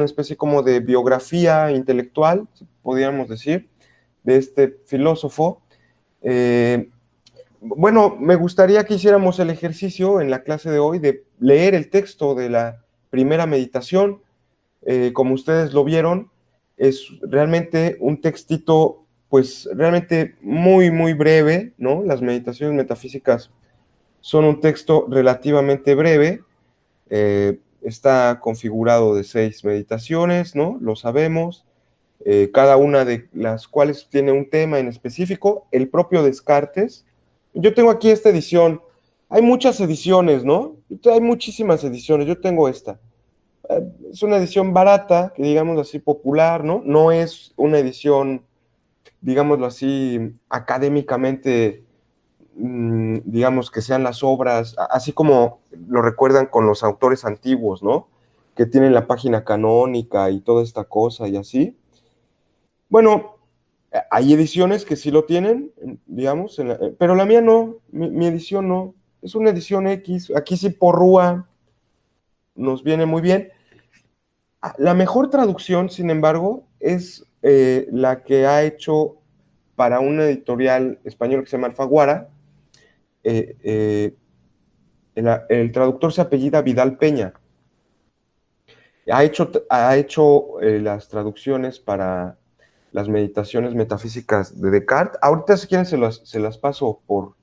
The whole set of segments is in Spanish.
una especie como de biografía intelectual, podríamos decir, de este filósofo. Bueno, me gustaría que hiciéramos el ejercicio en la clase de hoy de leer el texto de la primera meditación. Como ustedes lo vieron, es realmente un textito, pues realmente muy, muy breve, ¿no? Las meditaciones metafísicas son un texto relativamente breve. Está configurado de 6 meditaciones, ¿no? Lo sabemos. Cada una de las cuales tiene un tema en específico. El propio Descartes. Yo tengo aquí esta edición. Hay muchas ediciones, ¿no? Hay muchísimas ediciones. Yo tengo esta. Es una edición barata, que digamos así popular, ¿no? No es una edición, digámoslo así, académicamente, digamos que sean las obras, así como lo recuerdan con los autores antiguos, ¿no? Que tienen la página canónica y toda esta cosa y así. Bueno, hay ediciones que sí lo tienen, digamos, pero la mía no, mi edición no. Es una edición X, aquí sí porrúa, nos viene muy bien. La mejor traducción, sin embargo, es la que ha hecho para una editorial español que se llama Alfaguara. Eh, eh, el traductor se apellida Vidal Peña. Ha hecho las traducciones para las meditaciones metafísicas de Descartes. Ahorita, si quieren, se las paso por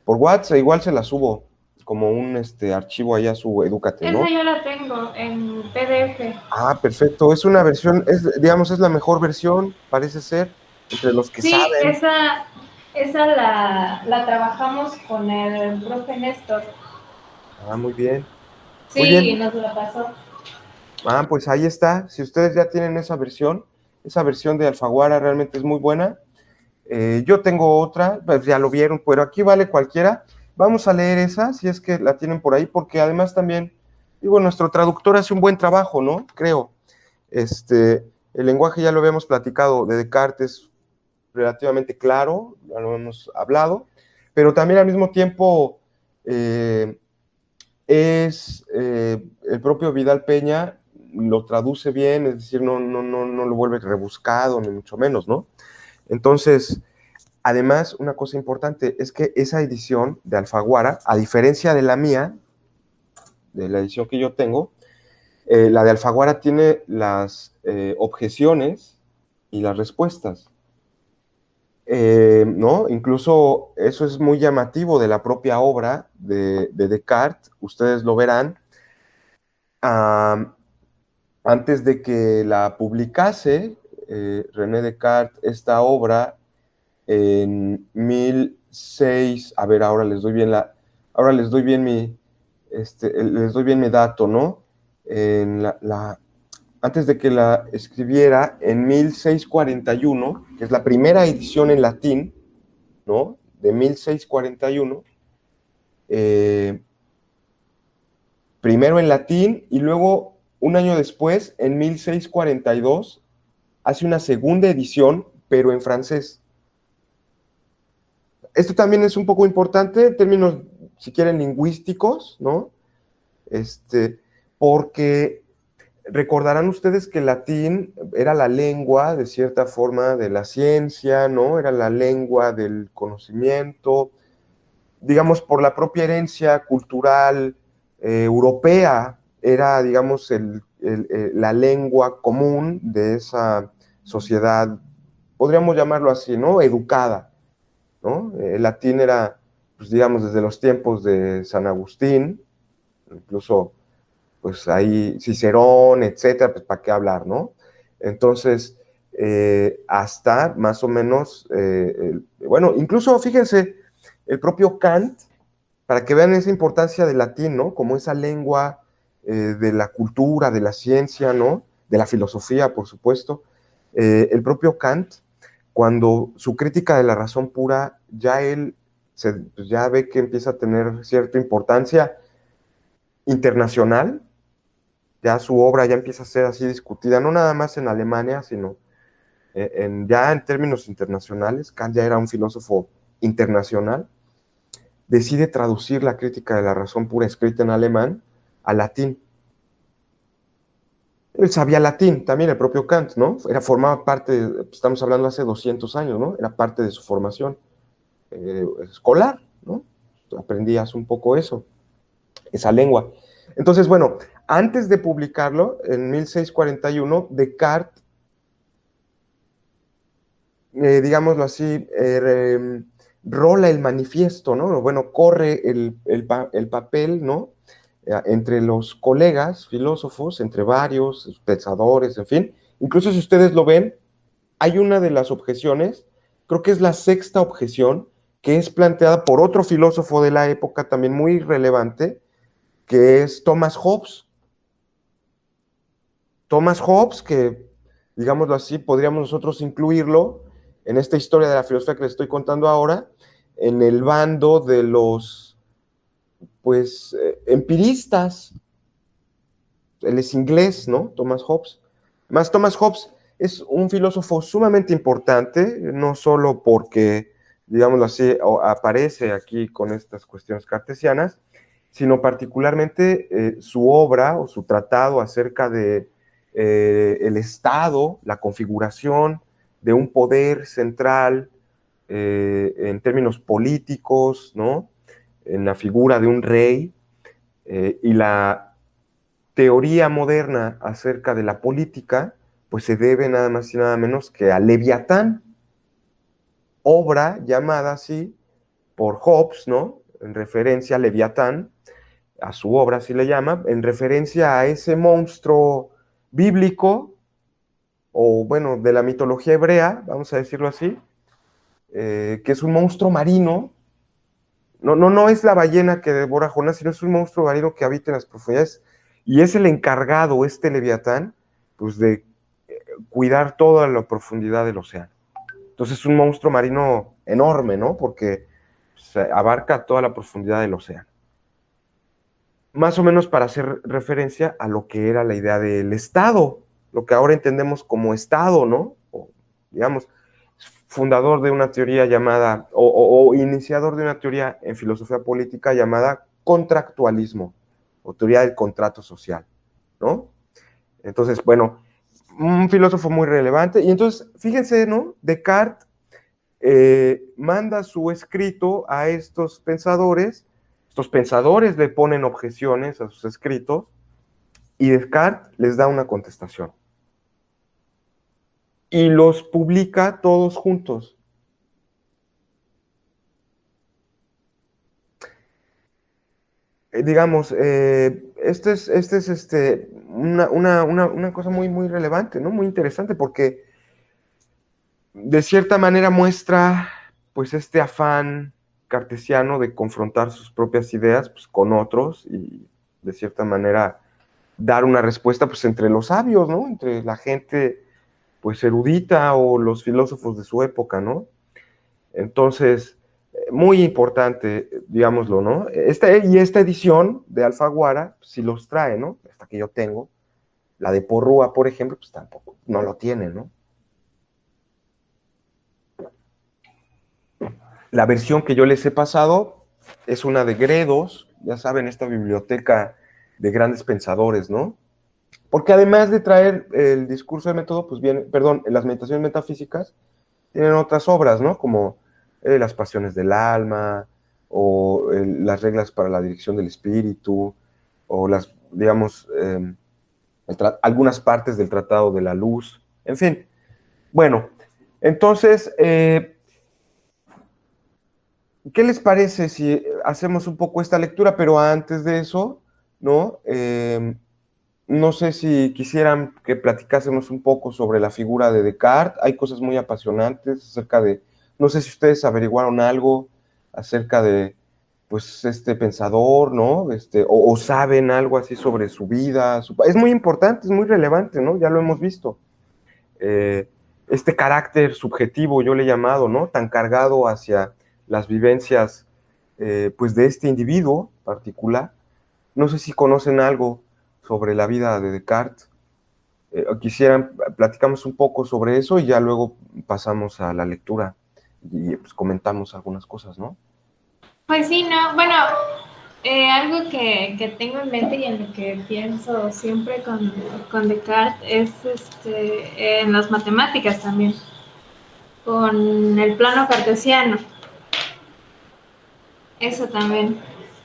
WhatsApp, igual se las subo como un archivo allá a su Edúcate, Esa ¿no? yo la tengo en PDF. Ah, perfecto. Es una versión, digamos, es la mejor versión, parece ser, entre los que Sí, saben. esa la trabajamos con el profe Néstor. Ah, muy bien. Muy Sí, bien. nos la pasó. Ah, pues ahí está. Si ustedes ya tienen esa versión de Alfaguara realmente es muy buena. Yo tengo otra, pues ya lo vieron, pero aquí vale cualquiera. Vamos a leer esa, si es que la tienen por ahí, porque además también, digo, nuestro traductor hace un buen trabajo, ¿no? Creo. El lenguaje ya lo habíamos platicado de Descartes, relativamente claro, ya lo hemos hablado, pero también al mismo tiempo el propio Vidal Peña lo traduce bien, es decir, no lo vuelve rebuscado, ni mucho menos, ¿no? Entonces, además, una cosa importante es que esa edición de Alfaguara, a diferencia de la mía, de la edición que yo tengo, la de Alfaguara tiene las objeciones y las respuestas. ¿No? Incluso eso es muy llamativo de la propia obra de Descartes, ustedes lo verán. Antes de que la publicase René Descartes esta obra en 1006, a ver, ahora les doy bien les doy bien mi dato, ¿no? Antes de que la escribiera en 1641, que es la primera edición en latín, ¿no? De 1641, primero en latín y luego un año después, en 1642, hace una segunda edición, pero en francés. Esto también es un poco importante en términos, si quieren, lingüísticos, ¿no? Porque recordarán ustedes que el latín era la lengua, de cierta forma, de la ciencia, ¿no? Era la lengua del conocimiento, digamos, por la propia herencia cultural europea, era, digamos, la lengua común de esa sociedad, podríamos llamarlo así, ¿no? Educada, ¿no? El latín era, pues, digamos, desde los tiempos de San Agustín, incluso, pues ahí Cicerón, etcétera, pues para qué hablar, ¿no? Entonces, hasta más o menos, bueno, incluso fíjense, el propio Kant, para que vean esa importancia del latín, ¿no? Como esa lengua de la cultura, de la ciencia, ¿no? De la filosofía, por supuesto. El propio Kant, cuando su crítica de la razón pura, ya él pues ya ve que empieza a tener cierta importancia internacional, ya su obra ya empieza a ser así discutida, no nada más en Alemania, sino ya en términos internacionales. Kant ya era un filósofo internacional, decide traducir la crítica de la razón pura escrita en alemán al latín. Él sabía latín, también el propio Kant, ¿no? Formaba parte, estamos hablando hace 200 años, ¿no? Era parte de su formación escolar, ¿no? Aprendías un poco eso, esa lengua. Entonces, bueno, antes de publicarlo, en 1641, Descartes, digámoslo así, rola el manifiesto, ¿no? Bueno, corre el papel, ¿no? Entre los colegas filósofos, entre varios pensadores, en fin. Incluso si ustedes lo ven, hay una de las objeciones, creo que es la sexta objeción, que es planteada por otro filósofo de la época también muy relevante, que es Thomas Hobbes. Thomas Hobbes, que digámoslo así, podríamos nosotros incluirlo en esta historia de la filosofía que les estoy contando ahora, en el bando de los, pues, empiristas. Él es inglés, ¿no? Thomas Hobbes. Más Thomas Hobbes es un filósofo sumamente importante, no solo porque, digámoslo así, aparece aquí con estas cuestiones cartesianas, sino particularmente su obra o su tratado acerca de el Estado, la configuración de un poder central en términos políticos, ¿no? En la figura de un rey y la teoría moderna acerca de la política, pues se debe nada más y nada menos que a Leviatán, obra llamada así por Hobbes, ¿no? En referencia a Leviatán, a su obra así le llama, en referencia a ese monstruo bíblico, o bueno, de la mitología hebrea, vamos a decirlo así, que es un monstruo marino. No es la ballena que devora a Jonás, sino es un monstruo marino que habita en las profundidades, y es el encargado, este Leviatán, pues de cuidar toda la profundidad del océano. Entonces es un monstruo marino enorme, ¿no? Porque pues, abarca toda la profundidad del océano. Más o menos para hacer referencia a lo que era la idea del Estado, lo que ahora entendemos como Estado, ¿no? O, digamos, fundador de una teoría llamada, o iniciador de una teoría en filosofía política llamada contractualismo, o teoría del contrato social, ¿no? Entonces, bueno, un filósofo muy relevante. Y entonces, fíjense, ¿no? Descartes manda su escrito a estos pensadores le ponen objeciones a sus escritos, y Descartes les da una contestación. Y los publica todos juntos. Digamos, este es una cosa muy relevante, ¿no? Muy interesante, porque de cierta manera muestra pues este afán cartesiano de confrontar sus propias ideas pues, con otros, y de cierta manera dar una respuesta pues entre los sabios, ¿no? Entre la gente pues erudita o los filósofos de su época, ¿no? Entonces, muy importante, digámoslo, ¿no? Esta edición de Alfaguara, pues, sí los trae, ¿no? Esta que yo tengo, la de Porrúa, por ejemplo, pues tampoco, no lo tiene, ¿no? La versión que yo les he pasado es una de Gredos, ya saben, esta biblioteca de grandes pensadores, ¿no? Porque además de traer el discurso de método, pues viene, perdón, las meditaciones metafísicas, tienen otras obras, ¿no? Como las pasiones del alma, o las reglas para la dirección del espíritu, o las, digamos, algunas partes del Tratado de la Luz, en fin. Bueno, entonces, ¿qué les parece si hacemos un poco esta lectura? Pero antes de eso, ¿no? No sé si quisieran que platicásemos un poco sobre la figura de Descartes. Hay cosas muy apasionantes acerca de, no sé si ustedes averiguaron algo acerca de, pues, este pensador, ¿no? O saben algo así sobre su vida. Es muy importante, es muy relevante, ¿no? Ya lo hemos visto. Eh, este carácter subjetivo, yo le he llamado, ¿no? Tan cargado hacia las vivencias, pues, de este individuo particular. No sé si conocen algo sobre la vida de Descartes. Quisieran, platicamos un poco sobre eso y ya luego pasamos a la lectura y pues comentamos algunas cosas, ¿no? Pues sí, no, bueno, Algo que tengo en mente y en lo que pienso siempre con Descartes es en las matemáticas también, con el plano cartesiano. Eso también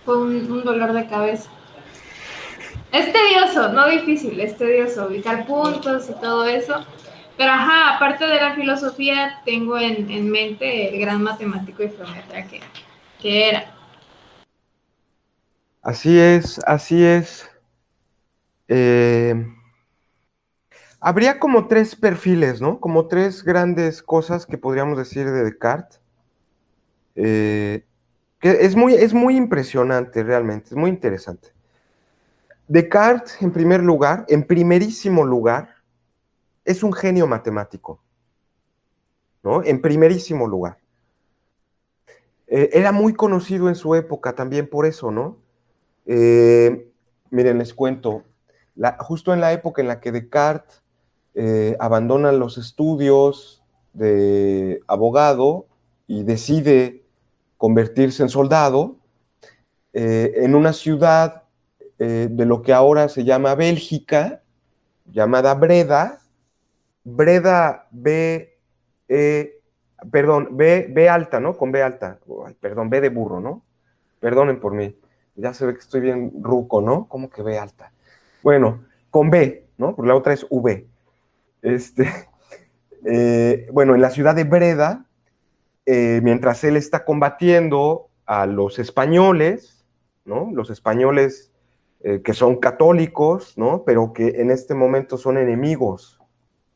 fue un dolor de cabeza. Es tedioso, no difícil, es tedioso ubicar puntos y todo eso. Pero ajá, aparte de la filosofía, tengo en mente el gran matemático y geómetra que era. Así es, así es. Eh, Habría como tres perfiles, ¿no? Como tres grandes cosas que podríamos decir de Descartes. eh, que es muy impresionante realmente, es muy interesante. Descartes, en primer lugar, en primerísimo lugar, es un genio matemático, ¿no? En primerísimo lugar. Era muy conocido en su época también por eso, ¿no? Eh, Miren, les cuento, justo en la época en la que Descartes abandona los estudios de abogado y decide convertirse en soldado, en una ciudad de lo que ahora se llama Bélgica, llamada Breda. Breda, B alta, ¿no? Con B alta. Ay, perdón, B de burro, ¿no? Perdonen por mí. Ya se ve que estoy bien ruco, ¿no? ¿Cómo que B alta? Bueno, con B, ¿no? Porque la otra es V. Este, bueno, en la ciudad de Breda, mientras él está combatiendo a los españoles, ¿no? Los españoles que son católicos, ¿no? Pero que en este momento son enemigos,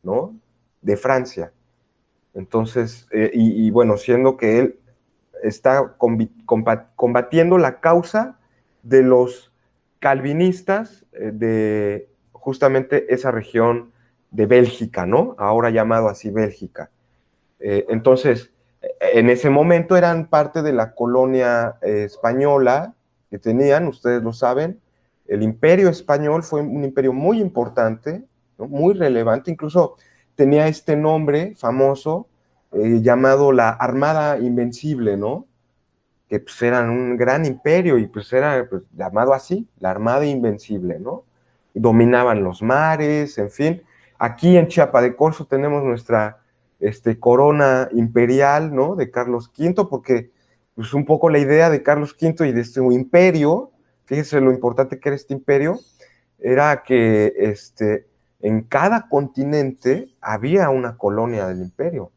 ¿no? De Francia. Entonces, bueno, siendo que él está combatiendo la causa de los calvinistas de justamente esa región de Bélgica, ¿no? Ahora llamado así Bélgica. Entonces, en ese momento eran parte de la colonia española que tenían, ustedes lo saben. El imperio español fue un imperio muy importante, ¿no? Muy relevante, incluso tenía este nombre famoso llamado la Armada Invencible, ¿no? Que pues eran un gran imperio y pues era pues, llamado así, la Armada Invencible, ¿no? Dominaban los mares, en fin. Aquí en Chiapa de Corzo tenemos nuestra corona imperial, ¿no? De Carlos V, porque pues un poco la idea de Carlos V y de este imperio, fíjense lo importante que era este imperio, era que en cada continente había una colonia del imperio.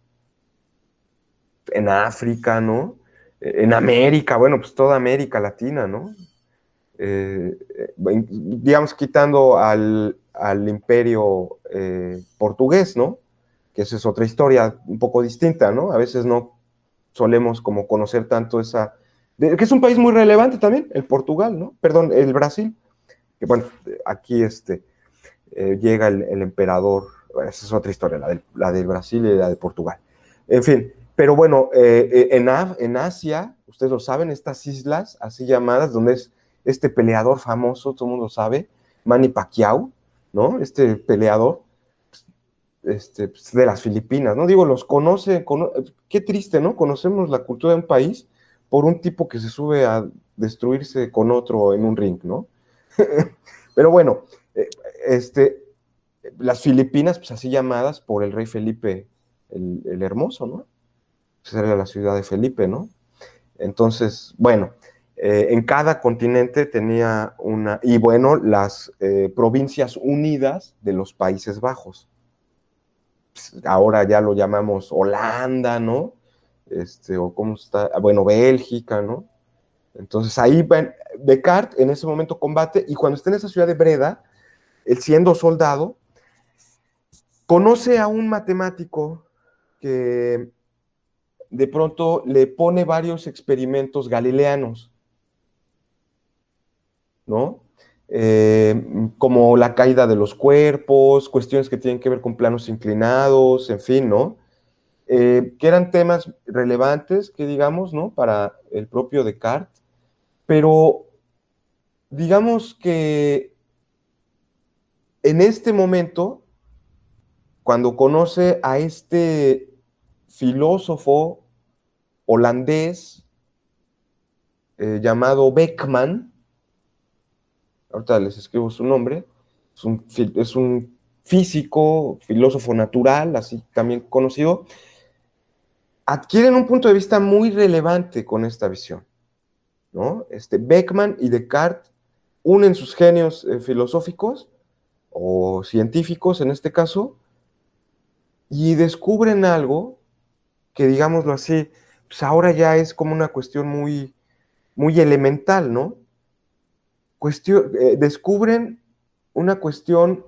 En África, ¿no? En América, bueno, pues toda América Latina, ¿no? Digamos, quitando al imperio portugués, ¿no? Que esa es otra historia un poco distinta, ¿no? A veces no solemos como conocer tanto esa... que es un país muy relevante también, el Portugal, ¿no? Perdón, el Brasil. Que bueno, aquí llega el emperador, bueno, esa es otra historia, la del Brasil y la de Portugal. En fin, pero bueno, en Asia, ustedes lo saben, estas islas así llamadas, donde es este peleador famoso, todo el mundo sabe, Manny Pacquiao, ¿no? Este peleador de las Filipinas, ¿no? Digo, qué triste, ¿no? Conocemos la cultura de un país por un tipo que se sube a destruirse con otro en un ring, ¿no? Pero bueno, eh, este, las Filipinas, pues así llamadas por el rey Felipe el Hermoso, ¿no? Pues era la ciudad de Felipe, ¿no? Entonces, bueno, en cada continente tenía y bueno, las provincias unidas de los Países Bajos. Pues, ahora ya lo llamamos Holanda, ¿no? O cómo está, bueno, Bélgica, ¿no? Entonces ahí Descartes en ese momento combate y cuando está en esa ciudad de Breda, él siendo soldado, conoce a un matemático que de pronto le pone varios experimentos galileanos, ¿no? Como la caída de los cuerpos, cuestiones que tienen que ver con planos inclinados, en fin, ¿no? Que eran temas relevantes, que digamos, ¿no? Para el propio Descartes, pero digamos que en este momento, cuando conoce a este filósofo holandés llamado Beckman, ahorita les escribo su nombre, es un físico, filósofo natural, así también conocido, adquieren un punto de vista muy relevante con esta visión, ¿no? Beckmann y Descartes unen sus genios filosóficos o científicos en este caso y descubren algo que, digámoslo así, pues ahora ya es como una cuestión muy, muy elemental, ¿no? Descubren una cuestión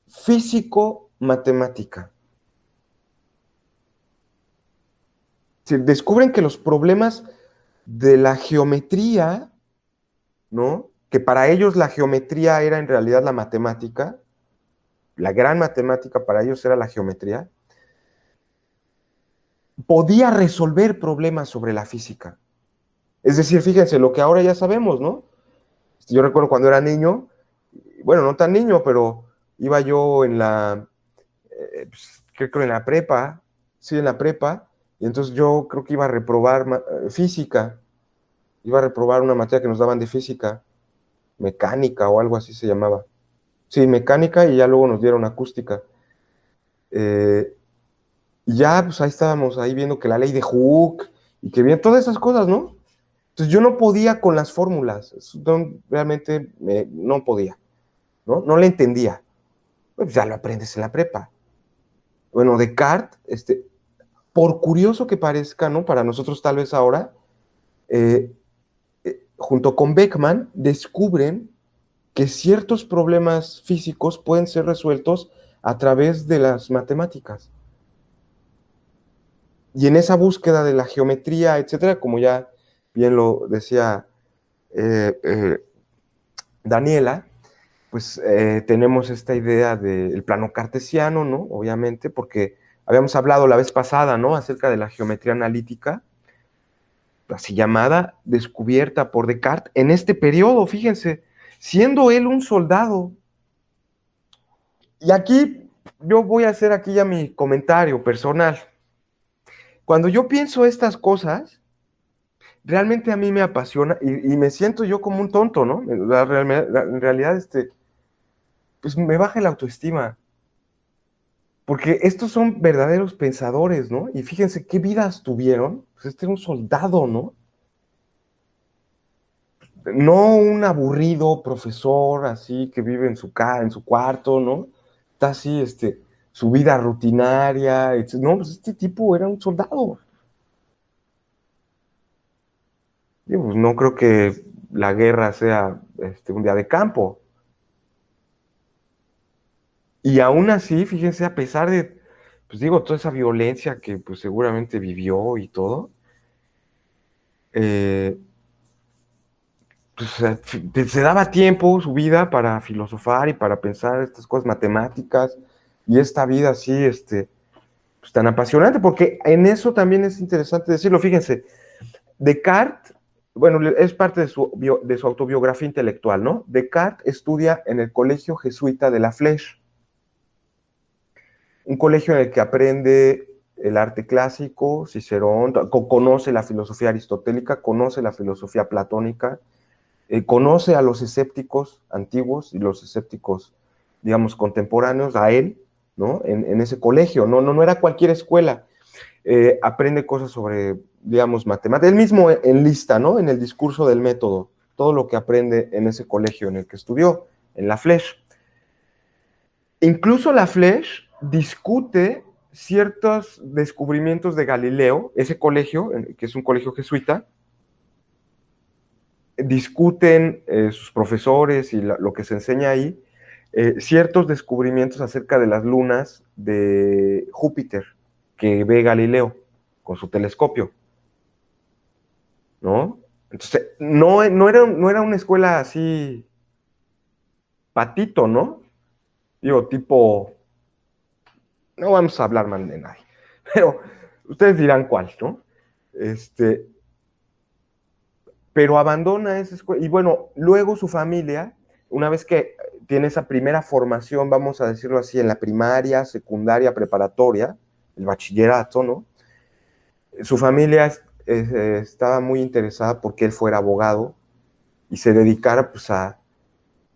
físico-matemática. Descubren que los problemas de la geometría, ¿no? Que para ellos la geometría era en realidad la matemática, la gran matemática para ellos era la geometría, podía resolver problemas sobre la física. Es decir, fíjense, lo que ahora ya sabemos, ¿no? Yo recuerdo cuando era niño, bueno, no tan niño, pero iba yo en la, pues, creo que en la prepa, sí, en la prepa, y entonces yo creo que iba a reprobar física, iba a reprobar una materia que nos daban de física, mecánica o algo así se llamaba. Sí, mecánica y ya luego nos dieron acústica. Y ya, pues ahí estábamos, ahí viendo que la ley de Hooke y que bien, todas esas cosas, ¿no? Entonces yo no podía con las fórmulas, realmente no podía, ¿no? No le entendía. Pues ya lo aprendes en la prepa. Bueno, Descartes, por curioso que parezca, ¿no? Para nosotros tal vez ahora, junto con Beckmann, descubren que ciertos problemas físicos pueden ser resueltos a través de las matemáticas. Y en esa búsqueda de la geometría, etcétera, como ya bien lo decía Daniela, pues tenemos esta idea del plano cartesiano, ¿no? Obviamente, porque habíamos hablado la vez pasada, ¿no? Acerca de la geometría analítica, así llamada, descubierta por Descartes en este periodo, fíjense, siendo él un soldado. Y aquí yo voy a hacer aquí ya mi comentario personal. Cuando yo pienso estas cosas, realmente a mí me apasiona y me siento yo como un tonto, ¿no? En realidad, pues me baja la autoestima. Porque estos son verdaderos pensadores, ¿no? Y fíjense qué vidas tuvieron. Pues este era un soldado, ¿no? No un aburrido profesor así que vive en su cuarto, ¿no? Está así, su vida rutinaria. No, pues este tipo era un soldado. Y pues no creo que la guerra sea un día de campo. Y aún así, fíjense, a pesar de, pues digo, toda esa violencia que pues seguramente vivió y todo, pues se daba tiempo su vida para filosofar y para pensar estas cosas matemáticas y esta vida así, pues tan apasionante, porque en eso también es interesante decirlo. Fíjense, Descartes, bueno, es parte de su autobiografía intelectual, ¿no? Descartes estudia en el Colegio Jesuita de La Flèche, un colegio en el que aprende el arte clásico, Cicerón, conoce la filosofía aristotélica, conoce la filosofía platónica, conoce a los escépticos antiguos y los escépticos, digamos, contemporáneos, a él, ¿no? En ese colegio, no era cualquier escuela. Aprende cosas sobre, digamos, matemáticas. Él mismo enlista, ¿no? En el discurso del método, todo lo que aprende en ese colegio en el que estudió, en La Flèche. Incluso La Flèche discute ciertos descubrimientos de Galileo, ese colegio, que es un colegio jesuita, discuten sus profesores y lo que se enseña ahí, ciertos descubrimientos acerca de las lunas de Júpiter que ve Galileo con su telescopio, ¿no? Entonces, no era una escuela así patito, ¿no? Digo, tipo, no vamos a hablar mal de nadie, pero ustedes dirán cuál, ¿no? Pero abandona esa escuela. Y bueno, luego su familia, una vez que tiene esa primera formación, vamos a decirlo así, en la primaria, secundaria, preparatoria, el bachillerato, ¿no? Su familia estaba muy interesada porque él fuera abogado y se dedicara pues a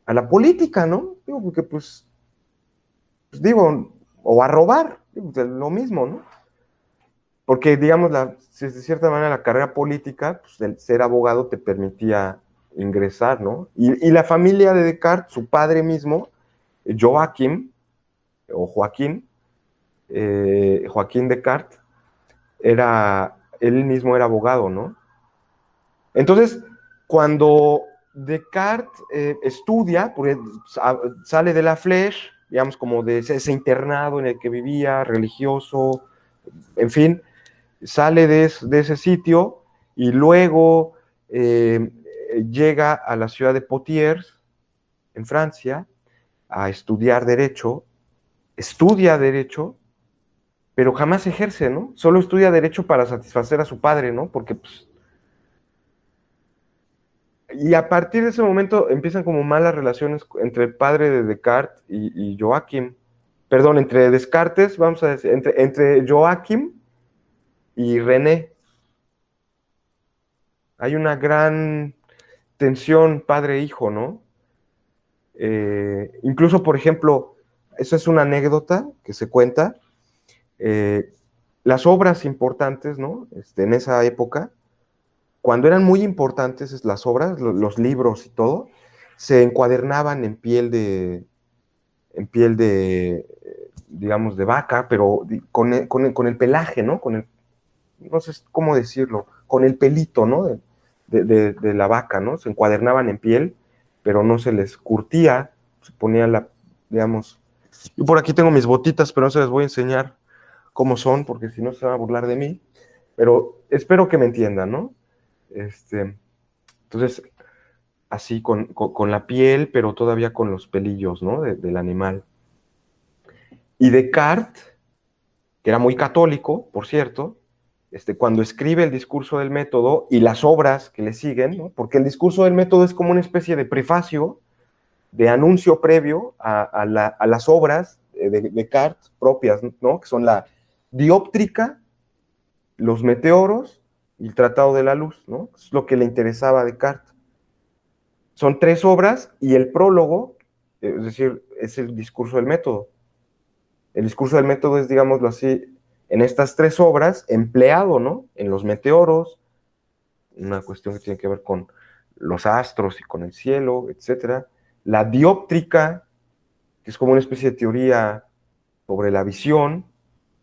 a la política, ¿no? Digo, porque pues digo, o a robar, digo, pues, lo mismo, ¿no? Porque, digamos, de cierta manera la carrera política, pues el ser abogado te permitía ingresar, ¿no? Y la familia de Descartes, su padre mismo, Joaquín, o Joaquín Descartes, él mismo era abogado, ¿no? Entonces, cuando Descartes estudia, porque sale de la Flèche, digamos, como de ese internado en el que vivía, religioso, en fin, sale de ese sitio y luego llega a la ciudad de Poitiers, en Francia, a estudiar Derecho, estudia Derecho, pero jamás ejerce, ¿no? Solo estudia Derecho para satisfacer a su padre, ¿no? Porque, pues, y a partir de ese momento empiezan como malas relaciones entre el padre de Descartes y Joaquim. Perdón, entre Descartes, vamos a decir, entre Joaquim y René. Hay una gran tensión padre-hijo, ¿no? Incluso, por ejemplo, eso es una anécdota que se cuenta. eh, las obras importantes, ¿no? En esa época, cuando eran muy importantes las obras, los libros y todo, se encuadernaban en piel de, digamos, de vaca, pero con el pelaje, ¿no? No sé cómo decirlo, con el pelito, ¿no? De la vaca, ¿no? Se encuadernaban en piel, pero no se les curtía, se ponía digamos, yo por aquí tengo mis botitas, pero no se les voy a enseñar cómo son, porque si no se van a burlar de mí, pero espero que me entiendan, ¿no? Entonces, así con la piel, pero todavía con los pelillos, ¿no? Del animal. Y Descartes, que era muy católico, por cierto, cuando escribe el discurso del método y las obras que le siguen, ¿no? Porque el discurso del método es como una especie de prefacio, de anuncio previo a las obras de Descartes propias, ¿no? Que son la dióptrica, los meteoros y el tratado de la luz, ¿no? Es lo que le interesaba a Descartes. Son 3 obras y el prólogo, es decir, es el discurso del método. El discurso del método es, digámoslo así, en estas 3 obras, empleado, ¿no? En los meteoros, una cuestión que tiene que ver con los astros y con el cielo, etcétera. La dióptrica, que es como una especie de teoría sobre la visión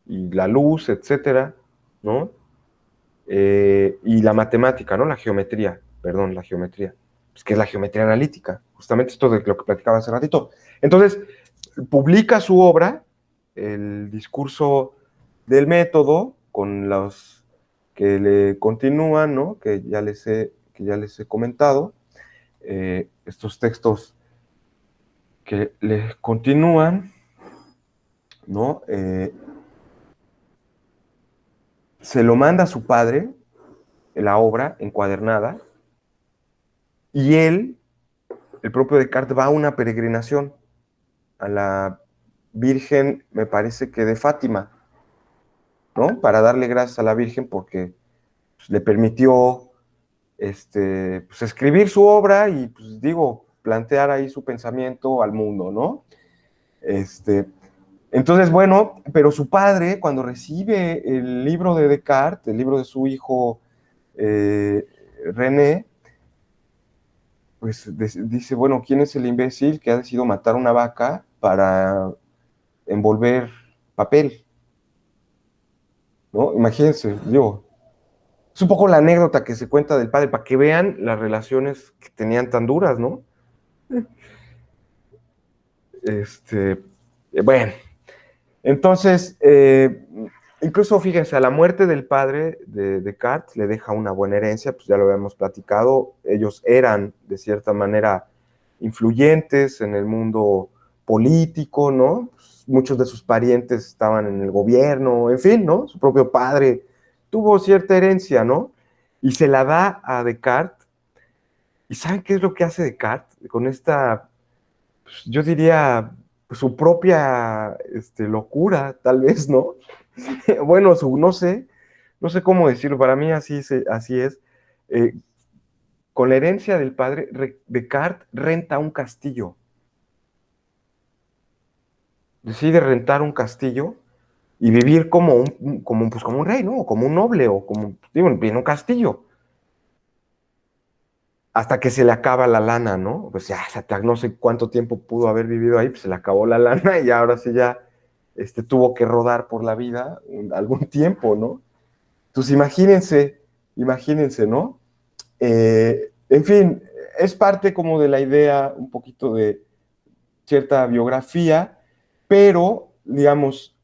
y la luz, etcétera, ¿no? Y la matemática, ¿no? La geometría, perdón, la geometría. Pues, ¿qué es la geometría analítica? Justamente esto de lo que platicaba hace ratito. Entonces, publica su obra, el discurso del método, con los que le continúan, ¿no? Que ya les he comentado, estos textos que le continúan, ¿no? Se lo manda a su padre, la obra encuadernada, y él, el propio Descartes, va a una peregrinación a la Virgen, me parece que de Fátima, ¿no? Para darle gracias a la Virgen porque pues, le permitió pues, escribir su obra y, pues, digo, plantear ahí su pensamiento al mundo, ¿no? Entonces, bueno, pero su padre, cuando recibe el libro de Descartes, el libro de su hijo René, pues dice, bueno, ¿quién es el imbécil que ha decidido matar una vaca para envolver papel? ¿No? Imagínense, digo, es un poco la anécdota que se cuenta del padre, para que vean las relaciones que tenían tan duras, ¿no? Bueno, entonces, incluso fíjense, a la muerte del padre de Descartes le deja una buena herencia, pues ya lo habíamos platicado, ellos eran de cierta manera influyentes en el mundo político, ¿no? Pues muchos de sus parientes estaban en el gobierno, en fin, ¿no? Su propio padre tuvo cierta herencia, ¿no? Y se la da a Descartes. ¿Y saben qué es lo que hace Descartes? Con esta, pues, yo diría, pues, su propia locura, tal vez, ¿no? Bueno, no sé cómo decirlo, para mí así es. Eh, con la herencia del padre, Descartes renta un castillo. Decide rentar un castillo y vivir como un rey, ¿no? O como un noble, o como, digo, en un castillo. Hasta que se le acaba la lana, ¿no? Pues ya, no sé cuánto tiempo pudo haber vivido ahí, pues se le acabó la lana y ahora sí ya tuvo que rodar por la vida algún tiempo, ¿no? Entonces imagínense, ¿no? En fin, es parte como de la idea un poquito de cierta biografía, pero, digamos,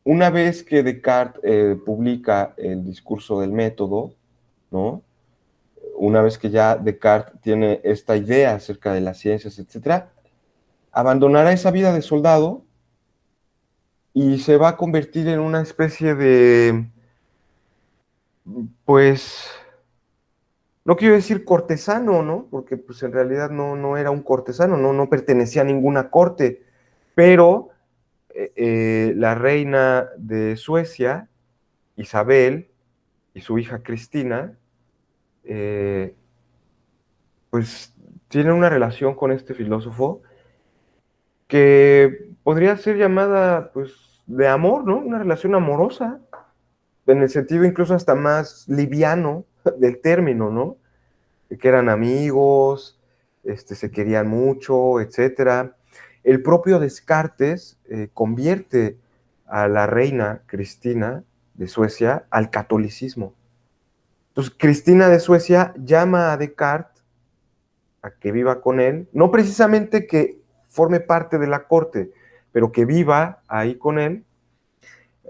una vez que Descartes publica el discurso del método, ¿no? Una vez que ya Descartes tiene esta idea acerca de las ciencias, etcétera, abandonará esa vida de soldado y se va a convertir en una especie de, pues, no quiero decir cortesano, ¿no? Porque pues en realidad no era un cortesano, no pertenecía a ninguna corte, pero la reina de Suecia, Isabel, y su hija Cristina, eh, pues tienen una relación con este filósofo que podría ser llamada, pues, de amor, ¿no? Una relación amorosa, en el sentido incluso hasta más liviano del término, ¿no? Que eran amigos, se querían mucho, etcétera. El propio Descartes convierte a la reina Cristina de Suecia al catolicismo. Entonces, Cristina de Suecia llama a Descartes a que viva con él, no precisamente que forme parte de la corte, pero que viva ahí con él,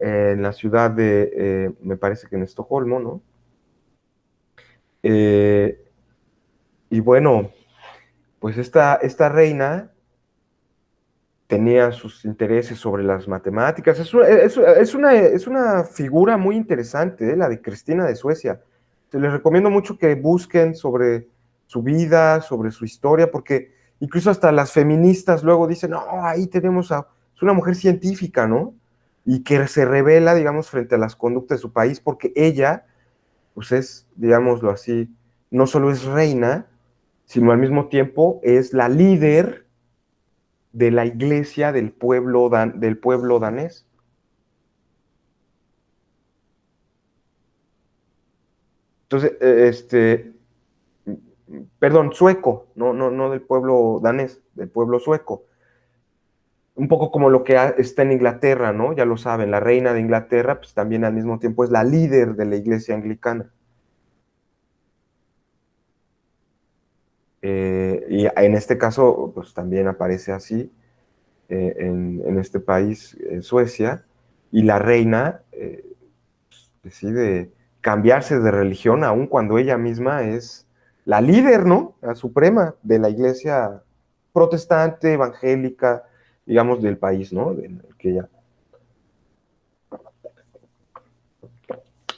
en la ciudad de, me parece que en Estocolmo, ¿no? Y bueno, pues esta reina tenía sus intereses sobre las matemáticas. Es una figura muy interesante, la de Cristina de Suecia. Les recomiendo mucho que busquen sobre su vida, sobre su historia, porque incluso hasta las feministas luego dicen, no, ahí tenemos es una mujer científica, ¿no? Y que se revela, digamos, frente a las conductas de su país, porque ella, pues es, digámoslo así, no solo es reina, sino al mismo tiempo es la líder de la iglesia del pueblo danés. Entonces, perdón, sueco, no del pueblo danés, del pueblo sueco. Un poco como lo que está en Inglaterra, ¿no? Ya lo saben, la reina de Inglaterra, pues también al mismo tiempo es la líder de la iglesia anglicana. Y en este caso, pues también aparece así, en este país, Suecia, y la reina decide cambiarse de religión, aun cuando ella misma es la líder, ¿no? La suprema de la iglesia protestante, evangélica, digamos, del país, ¿no? Que ella...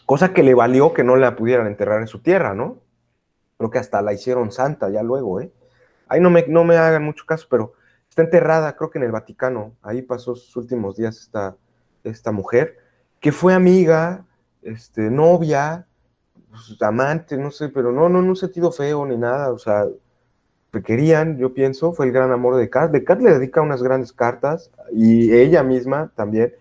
Cosa que le valió que no la pudieran enterrar en su tierra, ¿no? Creo que hasta la hicieron santa ya luego, ¿eh? Ahí no me hagan mucho caso, pero está enterrada, creo que en el Vaticano. Ahí pasó sus últimos días esta mujer, que fue amiga, novia, pues, amante, no sé, pero no en un sentido feo ni nada, o sea, que querían, yo pienso, fue el gran amor de Descartes. Descartes le dedica unas grandes cartas, y ella misma también.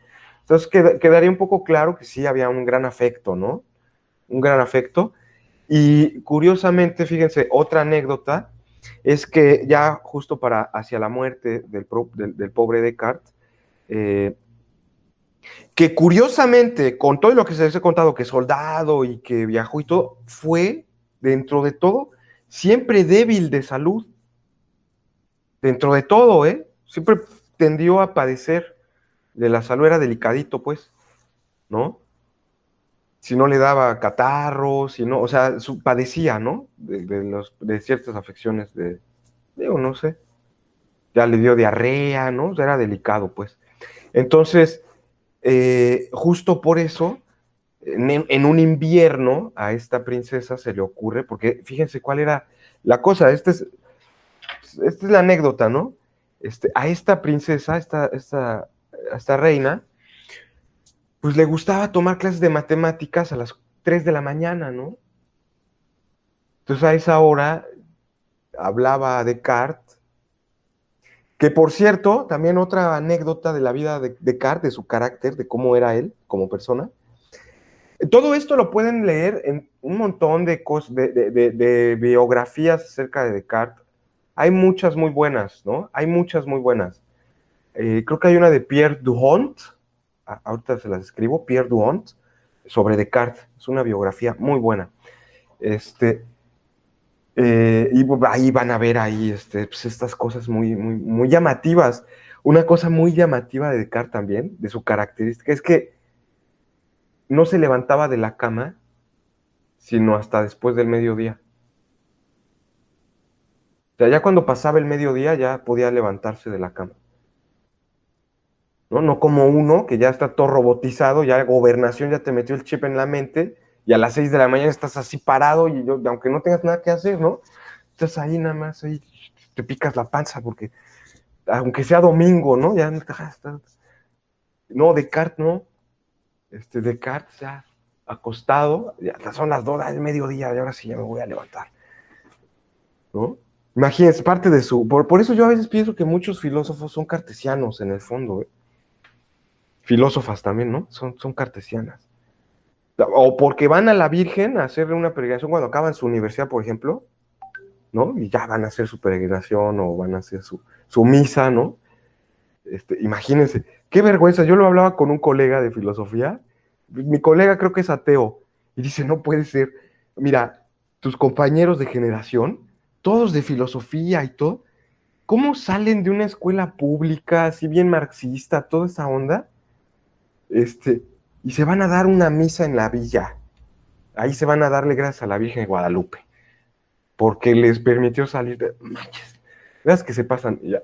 Entonces quedaría un poco claro que sí había un gran afecto, ¿no? Un gran afecto. Y curiosamente, fíjense, otra anécdota es que ya justo para hacia la muerte del pobre Descartes, que curiosamente, con todo lo que se les he contado, que soldado y que viajó y todo, fue, dentro de todo, siempre débil de salud. Dentro de todo, ¿eh? Siempre tendió a padecer de la salud, era delicadito, pues, ¿no? Si no le daba catarro, si no, o sea, padecía, ¿no? De ciertas afecciones digo, no sé, ya le dio diarrea, ¿no? O sea, era delicado, pues. Entonces, justo por eso, en un invierno a esta princesa se le ocurre, porque fíjense cuál era la cosa, esta es la anécdota, ¿no? A esta princesa, esta reina, pues le gustaba tomar clases de matemáticas a las 3 de la mañana, ¿no? Entonces a esa hora hablaba Descartes, que por cierto, también otra anécdota de la vida de Descartes, de su carácter, de cómo era él como persona. Todo esto lo pueden leer en un montón de, de biografías acerca de Descartes. Hay muchas muy buenas, ¿no? Hay muchas muy buenas. Creo que hay una de Pierre Duhont, ahorita se las escribo, Pierre Duhont, sobre Descartes. Es una biografía muy buena. Y ahí van a ver ahí pues estas cosas muy llamativas. Una cosa muy llamativa de Descartes también, de su característica, es que no se levantaba de la cama sino hasta después del mediodía. O sea, ya cuando pasaba el mediodía ya podía levantarse de la cama. ¿No? No como uno que ya está todo robotizado, ya gobernación ya te metió el chip en la mente y a las 6 de la mañana estás así parado y aunque no tengas nada que hacer, ¿no? Estás ahí nada más, ahí te picas la panza porque aunque sea domingo, ¿no? Ya no estás. No, Descartes no. Descartes ya acostado, ya son las 2 del mediodía y ahora sí ya me voy a levantar, ¿no? Imagínense, parte de su... Por eso yo a veces pienso que muchos filósofos son cartesianos en el fondo, ¿eh? Filósofas también, ¿no? Son cartesianas. O porque van a la Virgen a hacerle una peregrinación cuando acaban su universidad, por ejemplo, ¿no? Y ya van a hacer su peregrinación o van a hacer su misa, ¿no? Imagínense, qué vergüenza. Yo lo hablaba con un colega de filosofía. Mi colega creo que es ateo. Y dice, no puede ser. Mira, tus compañeros de generación, todos de filosofía y todo, ¿cómo salen de una escuela pública, así bien marxista, toda esa onda? Y se van a dar una misa en la villa. Ahí se van a darle gracias a la Virgen de Guadalupe, porque les permitió salir de... Manches, veas que se pasan y ya.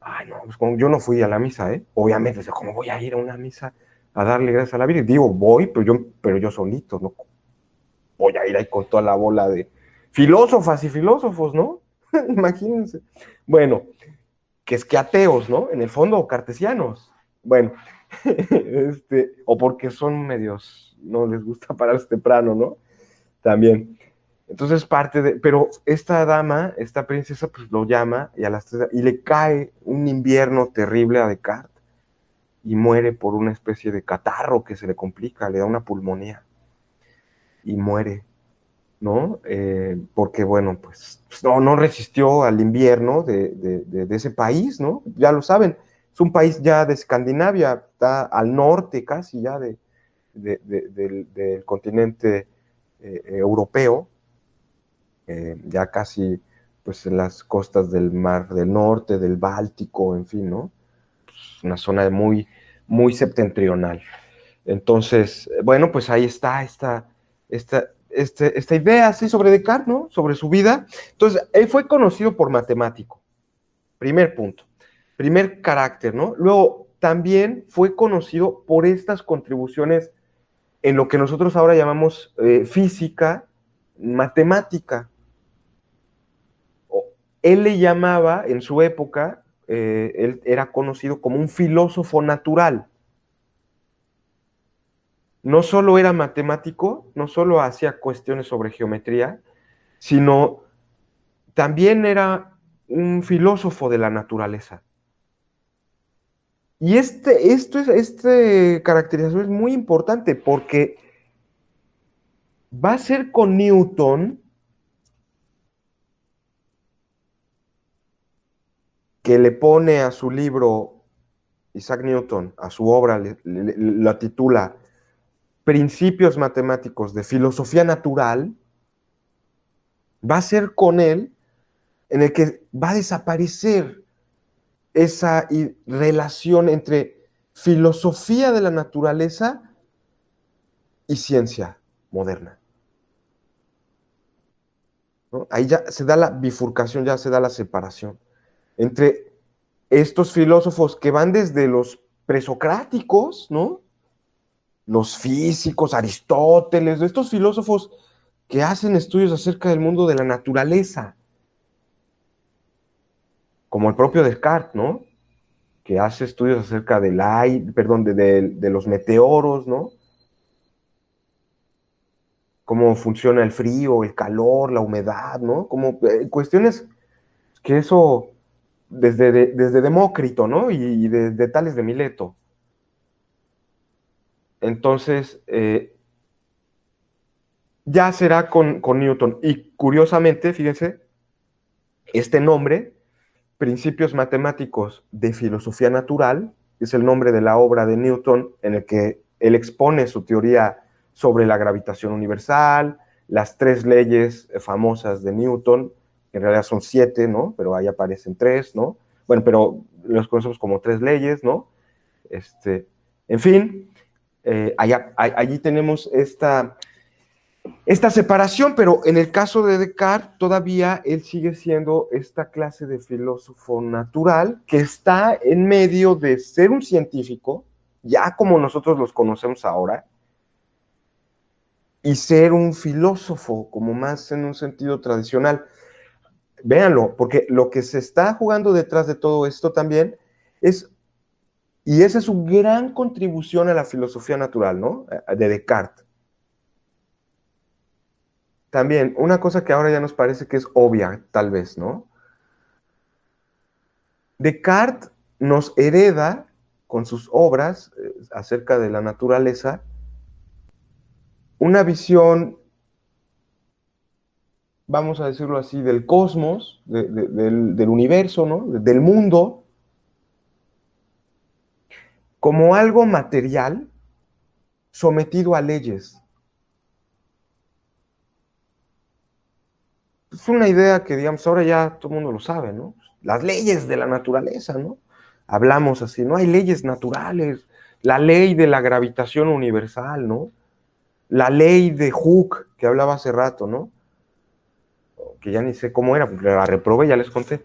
Ay, no, pues como yo no fui a la misa, ¿eh? Obviamente, o sea, ¿cómo voy a ir a una misa a darle gracias a la Virgen? Digo, voy, pero yo solito, ¿no? Voy a ir ahí con toda la bola de filósofas y filósofos, ¿no? Imagínense. Bueno, que es que ateos, ¿no? En el fondo, cartesianos. Bueno, o porque son medios, no les gusta pararse temprano, ¿no? También. Entonces parte de, pero esta dama, esta princesa, pues lo llama y a las 3 y le cae un invierno terrible a Descartes y muere por una especie de catarro que se le complica, le da una pulmonía y muere, ¿no? Porque, bueno, pues no resistió al invierno de ese país, ¿no? Ya lo saben, es un país ya de Escandinavia, está al norte casi ya del continente europeo, ya casi pues en las costas del Mar del Norte, del Báltico, en fin, ¿no? Pues una zona muy septentrional. Entonces, bueno, pues ahí está esta idea así sobre Descartes, ¿no? Sobre su vida. Entonces, él fue conocido por matemático, primer punto, primer carácter, ¿no? Luego, también fue conocido por estas contribuciones en lo que nosotros ahora llamamos física, matemática. Él le llamaba, en su época, él era conocido como un filósofo natural. No solo era matemático, no solo hacía cuestiones sobre geometría, sino también era un filósofo de la naturaleza. Y esta caracterización es muy importante porque va a ser con Newton que le pone a su libro, Isaac Newton, a su obra, la titula Principios Matemáticos de Filosofía Natural. Va a ser con él en el que va a desaparecer esa relación entre filosofía de la naturaleza y ciencia moderna, ¿no? Ahí ya se da la bifurcación, ya se da la separación entre estos filósofos que van desde los presocráticos, ¿no? Los físicos, Aristóteles, estos filósofos que hacen estudios acerca del mundo de la naturaleza, como el propio Descartes, ¿no? Que hace estudios acerca del aire, perdón, de los meteoros, ¿no? cómo funciona el frío, el calor, la humedad, ¿no? Como cuestiones que eso desde Demócrito, ¿no? Y de Tales de Mileto. Entonces, ya será con Newton. Y curiosamente, fíjense, este nombre, Principios Matemáticos de Filosofía Natural, es el nombre de la obra de Newton en el que él expone su teoría sobre la gravitación universal, las tres leyes famosas de Newton, que en realidad son 7, ¿no? Pero ahí aparecen 3, ¿no? Bueno, pero los conocemos como 3 leyes, ¿no? En fin, allí tenemos esta separación, pero en el caso de Descartes, todavía él sigue siendo esta clase de filósofo natural que está en medio de ser un científico, ya como nosotros los conocemos ahora, y ser un filósofo, como más en un sentido tradicional. Véanlo, porque lo que se está jugando detrás de todo esto también es, y esa es su gran contribución a la filosofía natural, ¿no? De Descartes. También, una cosa que ahora ya nos parece que es obvia, tal vez, ¿no? Descartes nos hereda con sus obras acerca de la naturaleza una visión, vamos a decirlo así, del cosmos, del universo, ¿no? Del mundo, como algo material sometido a leyes. Es una idea que, digamos, ahora ya todo el mundo lo sabe, ¿no? Las leyes de la naturaleza, ¿no? Hablamos así, no hay leyes naturales, la ley de la gravitación universal, ¿no? La ley de Hooke, que hablaba hace rato, ¿no? Que ya ni sé cómo era, porque la reprobé, ya les conté.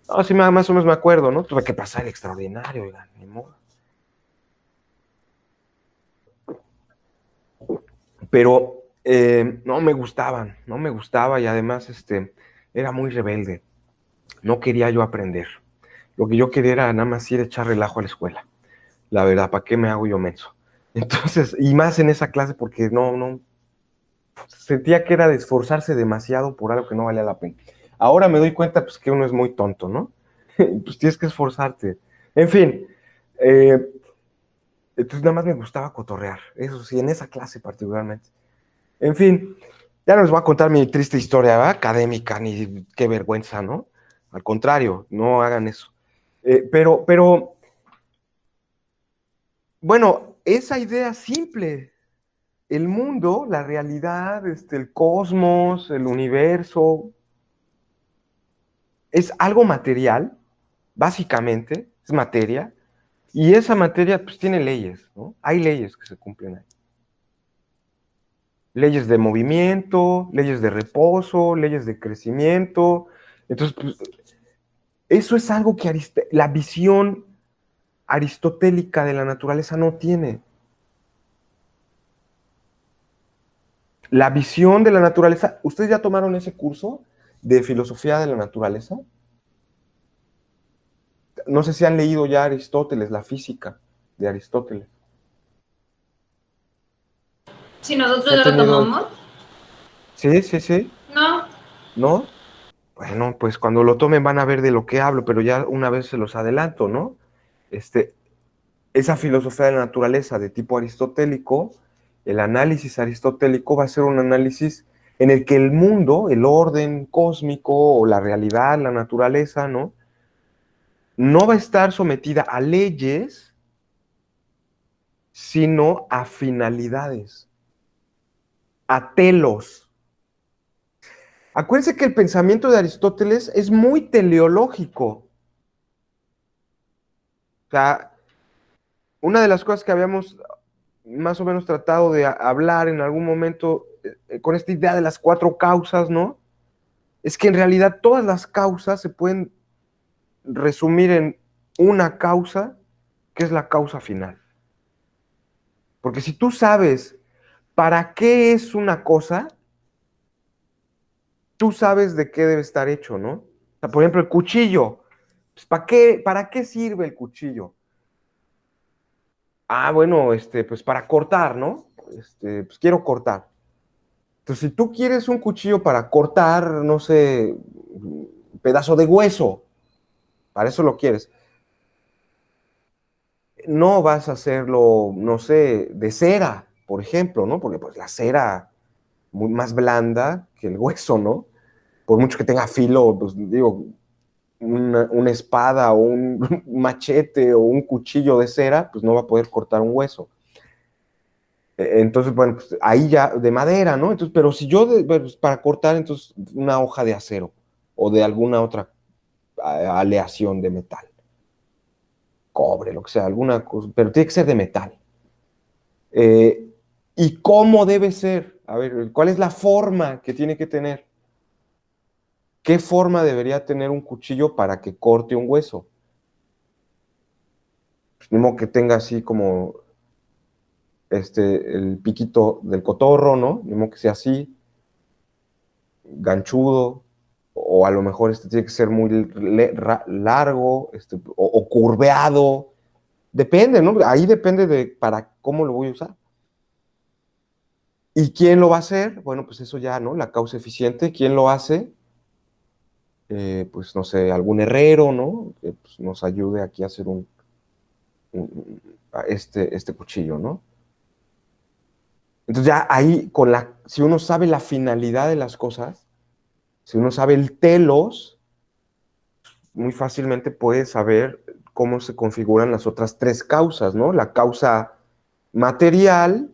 No, sí, más o menos me acuerdo, ¿no? Tuve que pasar el extraordinario, oigan, ni modo. Pero no me gustaban, no me gustaba y además era muy rebelde. No quería yo aprender. Lo que yo quería era nada más ir a echar relajo a la escuela. La verdad, ¿para qué me hago yo menso? Entonces, y más en esa clase porque no, sentía que era de esforzarse demasiado por algo que no valía la pena. Ahora me doy cuenta pues que uno es muy tonto, ¿no? Pues tienes que esforzarte. En fin, entonces nada más me gustaba cotorrear, eso sí, en esa clase particularmente. En fin, ya no les voy a contar mi triste historia, ¿verdad? Académica, ni qué vergüenza, ¿no? Al contrario, no hagan eso. Pero, bueno, esa idea simple, el mundo, la realidad, el cosmos, el universo, es algo material, básicamente, es materia, y esa materia pues tiene leyes, ¿no? Hay leyes que se cumplen ahí. Leyes de movimiento, leyes de reposo, leyes de crecimiento. Entonces, pues, eso es algo que la visión aristotélica de la naturaleza no tiene. La visión de la naturaleza, ¿ustedes ya tomaron ese curso de filosofía de la naturaleza? No sé si han leído ya Aristóteles, la física de Aristóteles. Si nosotros ¿Se ha ya lo tenido? tomamos, Sí, sí, sí. no. ¿No? Bueno, pues cuando lo tomen van a ver de lo que hablo, pero ya una vez se los adelanto, ¿no? Esa filosofía de la naturaleza de tipo aristotélico, el análisis aristotélico va a ser un análisis en el que el mundo, el orden cósmico o la realidad, la naturaleza, ¿no? No va a estar sometida a leyes, sino a finalidades, a telos. Acuérdense que el pensamiento de Aristóteles es muy teleológico. O sea, una de las cosas que habíamos más o menos tratado de hablar en algún momento con esta idea de las 4 causas, ¿no? Es que en realidad todas las causas se pueden resumir en una causa, que es la causa final. Porque si tú sabes para qué es una cosa, tú sabes de qué debe estar hecho, ¿no? O sea, por ejemplo, el cuchillo. Pues, ¿para qué sirve el cuchillo? Ah, bueno, pues para cortar, ¿no? Pues quiero cortar. Entonces, si tú quieres un cuchillo para cortar, no sé, un pedazo de hueso, para eso lo quieres, no vas a hacerlo, no sé, de cera, por ejemplo, ¿no? Porque pues la cera muy más blanda que el hueso, ¿no? Por mucho que tenga filo, pues digo, una espada o un machete o un cuchillo de cera, pues no va a poder cortar un hueso. Entonces, bueno, pues ahí ya de madera, ¿no? Entonces, pero si yo, pues, para cortar, entonces una hoja de acero o de alguna otra aleación de metal, cobre, lo que sea, alguna cosa, pero tiene que ser de metal. Eh, ¿Y cómo debe ser? A ver, ¿cuál es la forma que tiene que tener? ¿Qué forma debería tener un cuchillo para que corte un hueso? Pues, ni modo que tenga así como el piquito del cotorro, ¿no? Ni modo que sea así, ganchudo, o a lo mejor tiene que ser muy largo, o curveado. Depende, ¿no? Ahí depende de para cómo lo voy a usar. ¿Y quién lo va a hacer? Bueno, pues eso ya, ¿no? La causa eficiente. ¿Quién lo hace? Pues no sé, algún herrero, ¿no? Que pues, nos ayude aquí a hacer este cuchillo, ¿no? Entonces ya ahí, si uno sabe la finalidad de las cosas, si uno sabe el telos, muy fácilmente puede saber cómo se configuran las otras tres causas, ¿no? La causa material,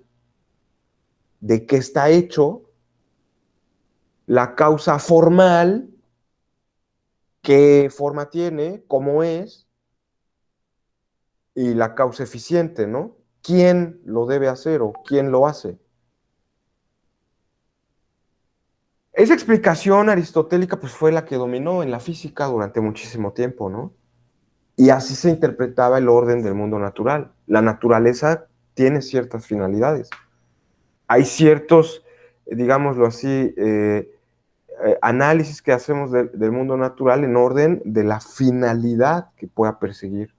de qué está hecho, la causa formal, qué forma tiene, cómo es, y la causa eficiente, ¿no? ¿Quién lo debe hacer o quién lo hace? Esa explicación aristotélica pues fue la que dominó en la física durante muchísimo tiempo, ¿no? Y así se interpretaba el orden del mundo natural. La naturaleza tiene ciertas finalidades. Hay ciertos, digámoslo así, análisis que hacemos del mundo natural en orden de la finalidad que pueda perseguir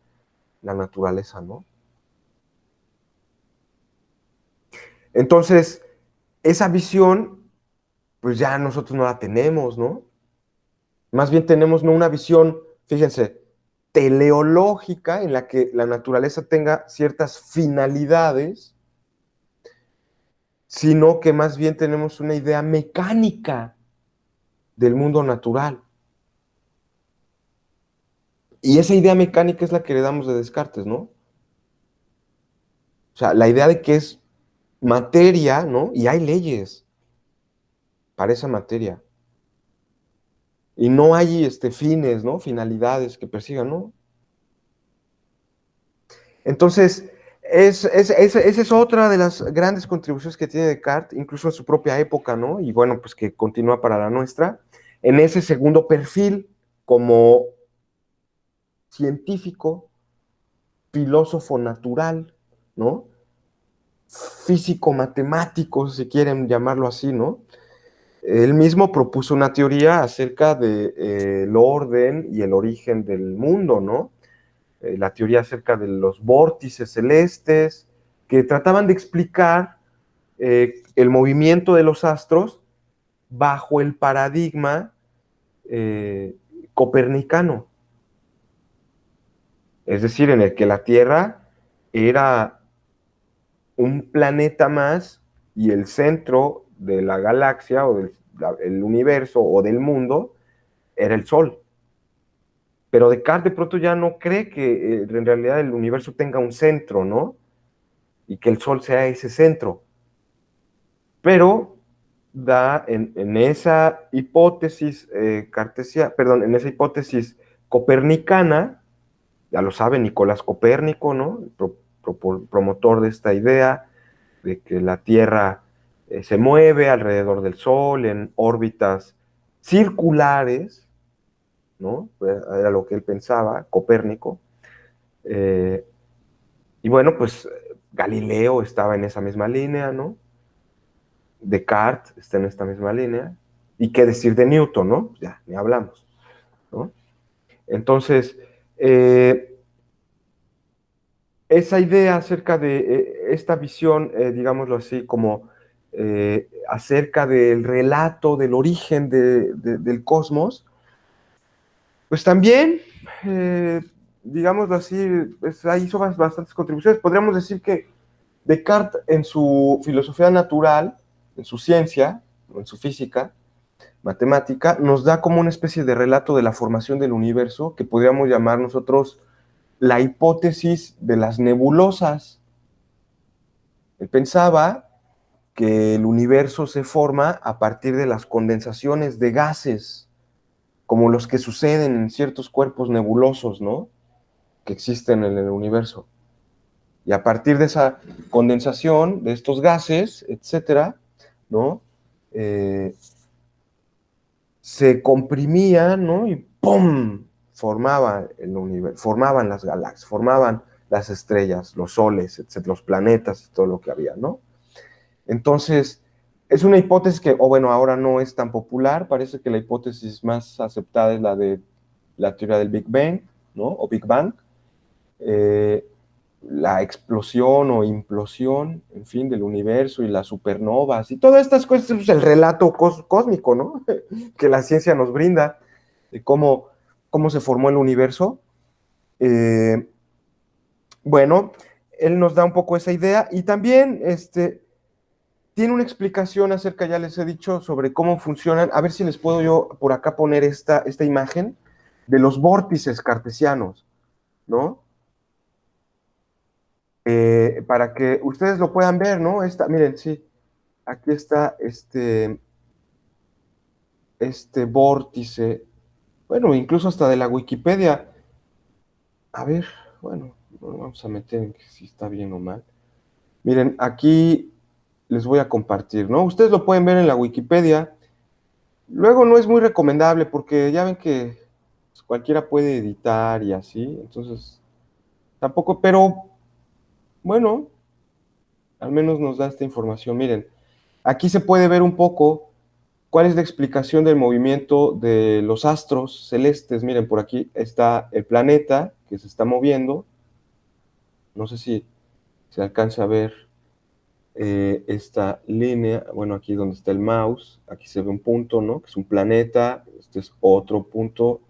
la naturaleza, ¿no? Entonces, esa visión, pues ya nosotros no la tenemos, ¿no? Más bien tenemos no una visión, fíjense, teleológica en la que la naturaleza tenga ciertas finalidades, sino que más bien tenemos una idea mecánica del mundo natural. Y esa idea mecánica es la que heredamos de Descartes, ¿no? O sea, la idea de que es materia, ¿no? Y hay leyes para esa materia. Y no hay fines, ¿no? Finalidades que persigan, ¿no? Entonces, esa es otra de las grandes contribuciones que tiene Descartes, incluso en su propia época, ¿no? Y bueno, pues que continúa para la nuestra, en ese segundo perfil como científico, filósofo natural, ¿no? Físico matemático, si quieren llamarlo así, ¿no? Él mismo propuso una teoría acerca del orden y el origen del mundo, ¿no? La teoría acerca de los vórtices celestes, que trataban de explicar el movimiento de los astros bajo el paradigma eh, copernicano, es decir, en el que la Tierra era un planeta más y el centro de la galaxia o del universo o del mundo era el Sol. Pero Descartes de pronto ya no cree que en realidad el universo tenga un centro, ¿no? Y que el Sol sea ese centro. Pero da en esa hipótesis perdón, en esa hipótesis copernicana, ya lo sabe Nicolás Copérnico, ¿no? Promotor de esta idea de que la Tierra se mueve alrededor del Sol en órbitas circulares, ¿no? Era lo que él pensaba, Copérnico. Eh, y bueno, pues Galileo estaba en esa misma línea, ¿no? Descartes está en esta misma línea. ¿Y qué decir de Newton, no? Ya, ni hablamos, ¿no? Entonces, esa idea acerca de esta visión, digámoslo así, como acerca del relato del origen del cosmos, pues también, digámoslo así, pues, ahí hizo bastantes contribuciones. Podríamos decir que Descartes en su filosofía natural, en su ciencia, o en su física, matemática, nos da como una especie de relato de la formación del universo que podríamos llamar nosotros la hipótesis de las nebulosas. Él pensaba que el universo se forma a partir de las condensaciones de gases, como los que suceden en ciertos cuerpos nebulosos, ¿no? Que existen en el universo. Y a partir de esa condensación de estos gases, etcétera, ¿no? Se comprimía, ¿no? Y ¡pum! Formaba el universo, formaban las galaxias, formaban las estrellas, los soles, etcétera, los planetas y todo lo que había, ¿no? Entonces, es una hipótesis que, o bueno, ahora no es tan popular, parece que la hipótesis más aceptada es la de la teoría del Big Bang, ¿no? O Big Bang, eh, la explosión o implosión, en fin, del universo y las supernovas y todas estas cosas, es el relato cósmico, ¿no? Que la ciencia nos brinda de cómo se formó el universo. Eh, bueno, él nos da un poco esa idea y también tiene una explicación acerca, ya les he dicho, sobre cómo funcionan. A ver si les puedo yo por acá poner esta imagen de los vórtices cartesianos, ¿no? Para que ustedes lo puedan ver, ¿no? Miren, sí, aquí está este vórtice, bueno, incluso hasta de la Wikipedia. A ver, bueno, no vamos a meter en que si está bien o mal. Miren, aquí les voy a compartir, ¿no? Ustedes lo pueden ver en la Wikipedia. Luego no es muy recomendable porque ya ven que pues, cualquiera puede editar y así, entonces tampoco, pero bueno, al menos nos da esta información. Miren, aquí se puede ver un poco cuál es la explicación del movimiento de los astros celestes. Miren, por aquí está el planeta que se está moviendo. No sé si se alcanza a ver esta línea. Bueno, aquí donde está el mouse, aquí se ve un punto, ¿no? Que es un planeta. Este es otro punto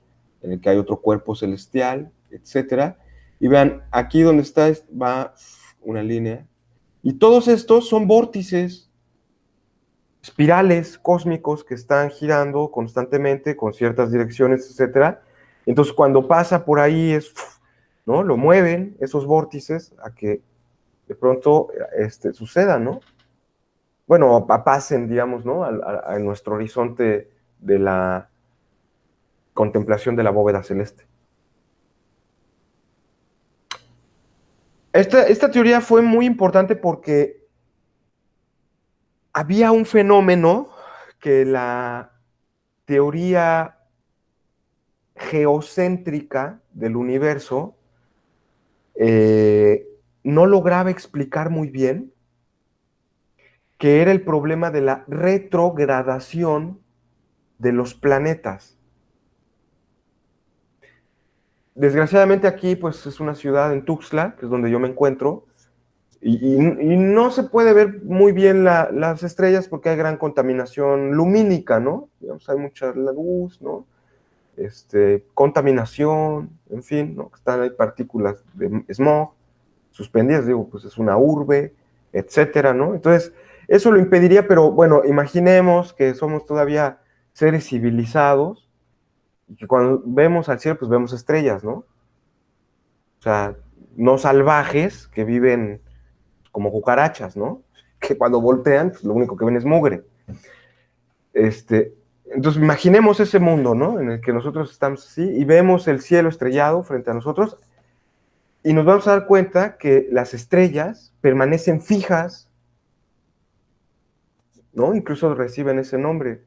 en el que hay otro cuerpo celestial, etcétera. Y vean, aquí donde está va una línea. Y todos estos son vórtices, espirales cósmicos que están girando constantemente con ciertas direcciones, etcétera. Entonces, cuando pasa por ahí, ¿no? Lo mueven esos vórtices a que de pronto suceda, ¿no? Bueno, pasen, digamos, ¿no? A nuestro horizonte de la contemplación de la bóveda celeste. Esta teoría fue muy importante porque había un fenómeno que la teoría geocéntrica del universo no lograba explicar muy bien, que era el problema de la retrogradación de los planetas. Desgraciadamente aquí pues es una ciudad en Tuxtla, que es donde yo me encuentro, y no se puede ver muy bien las estrellas porque hay gran contaminación lumínica, ¿no? Digamos, hay mucha luz, ¿no? Contaminación, en fin, ¿no? Están ahí partículas de smog suspendidas, digo, pues es una urbe, etcétera, ¿no? Entonces, eso lo impediría, pero bueno, imaginemos que somos todavía seres civilizados y que cuando vemos al cielo, pues vemos estrellas, ¿no? O sea, no salvajes que viven como cucarachas, ¿no? Que cuando voltean, pues lo único que ven es mugre. Entonces, imaginemos ese mundo, ¿no? En el que nosotros estamos así y vemos el cielo estrellado frente a nosotros y nos vamos a dar cuenta que las estrellas permanecen fijas, ¿no? Incluso reciben ese nombre,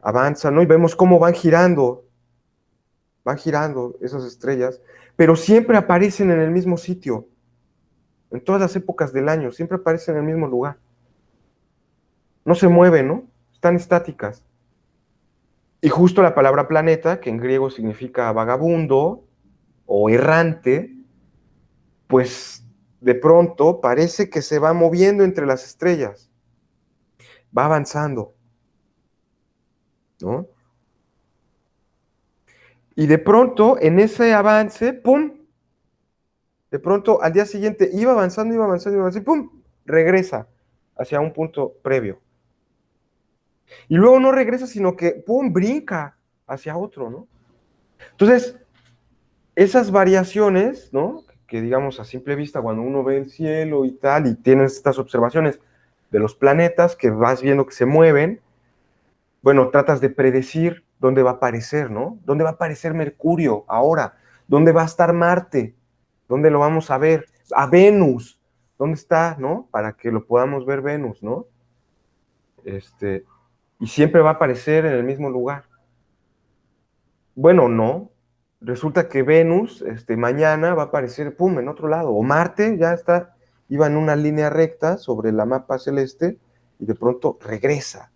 avanzan, ¿no? Y vemos cómo van girando esas estrellas, pero siempre aparecen en el mismo sitio, en todas las épocas del año, siempre aparecen en el mismo lugar. No se mueven, ¿no? Están estáticas. Y justo la palabra planeta, que en griego significa vagabundo o errante, pues de pronto parece que se va moviendo entre las estrellas. va avanzando, ¿no? Y de pronto, en ese avance, ¡pum! De pronto, al día siguiente, iba avanzando, iba avanzando, iba avanzando, y ¡pum! Regresa hacia un punto previo. Y luego no regresa, sino que, ¡pum!, brinca hacia otro, ¿no? Entonces, esas variaciones, ¿no? Que digamos a simple vista, cuando uno ve el cielo y tal, y tienes estas observaciones de los planetas que vas viendo que se mueven, bueno, tratas de predecir dónde va a aparecer, ¿no? ¿Dónde va a aparecer Mercurio ahora? ¿Dónde va a estar Marte? ¿Dónde lo vamos a ver? A Venus. ¿Dónde está, no? Para que lo podamos ver Venus, ¿no? Y siempre va a aparecer en el mismo lugar. Bueno, no. Resulta que Venus, mañana va a aparecer, pum, en otro lado. O Marte ya está, iba en una línea recta sobre la mapa celeste y de pronto regresa.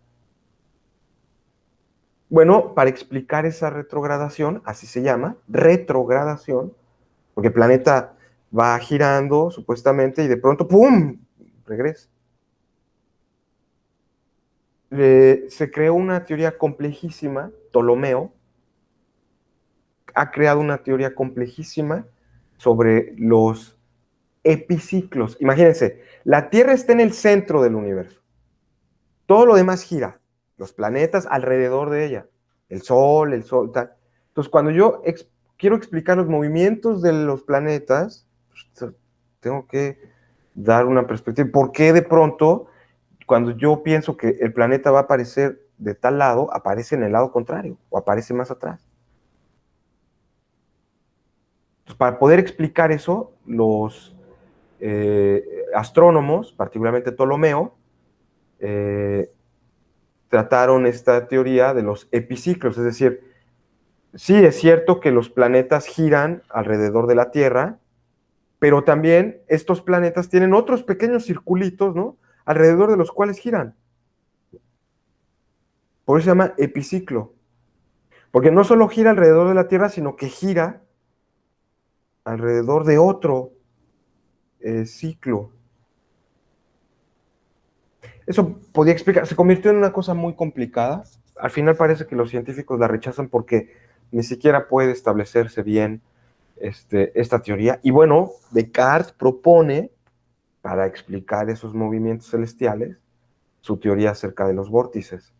Bueno, para explicar esa retrogradación, así se llama, retrogradación, porque el planeta va girando supuestamente y de pronto, ¡pum!, regresa. Se creó una teoría complejísima, Ptolomeo ha creado una teoría complejísima sobre los epiciclos. Imagínense, la Tierra está en el centro del universo. Todo lo demás gira. Los planetas alrededor de ella. El Sol, tal. Entonces, cuando yo quiero explicar los movimientos de los planetas, pues, tengo que dar una perspectiva. ¿Por qué de pronto, cuando yo pienso que el planeta va a aparecer de tal lado, aparece en el lado contrario o aparece más atrás? Entonces, para poder explicar eso, los astrónomos, particularmente Ptolomeo, trataron esta teoría de los epiciclos, es decir, sí es cierto que los planetas giran alrededor de la Tierra, pero también estos planetas tienen otros pequeños circulitos, ¿no?, alrededor de los cuales giran. Por eso se llama epiciclo, porque no solo gira alrededor de la Tierra, sino que gira alrededor de otro ciclo. Eso podía explicar, se convirtió en una cosa muy complicada. Al final parece que los científicos la rechazan porque ni siquiera puede establecerse bien esta teoría. Y bueno, Descartes propone, para explicar esos movimientos celestiales, su teoría acerca de los vórtices,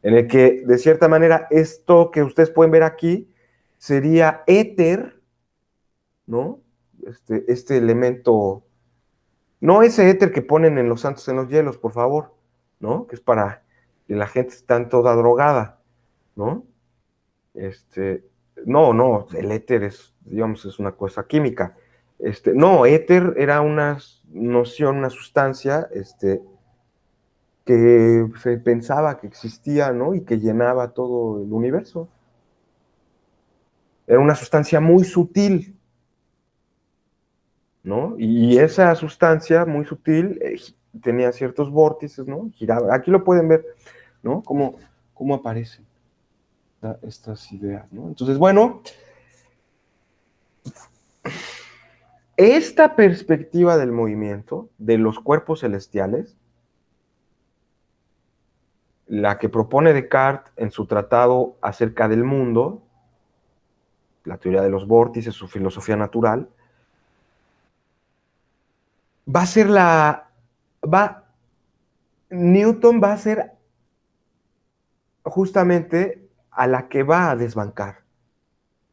en el que, de cierta manera, esto que ustedes pueden ver aquí sería éter, ¿no? Este elemento, no ese éter que ponen en los santos en los hielos, por favor, ¿no? Que es para que la gente esté toda drogada, ¿no? No, el éter es, digamos, es una cosa química. No, éter era una noción, una sustancia, que se pensaba que existía, ¿no? Y que llenaba todo el universo. Era una sustancia muy sutil, ¿no? Y esa sustancia muy sutil tenía ciertos vórtices, ¿no? Giraba. Aquí lo pueden ver, ¿no? Cómo aparecen estas ideas, ¿no? Entonces, bueno, esta perspectiva del movimiento, de los cuerpos celestiales, la que propone Descartes en su tratado acerca del mundo, la teoría de los vórtices, su filosofía natural, va a ser Newton va a ser justamente a la que va a desbancar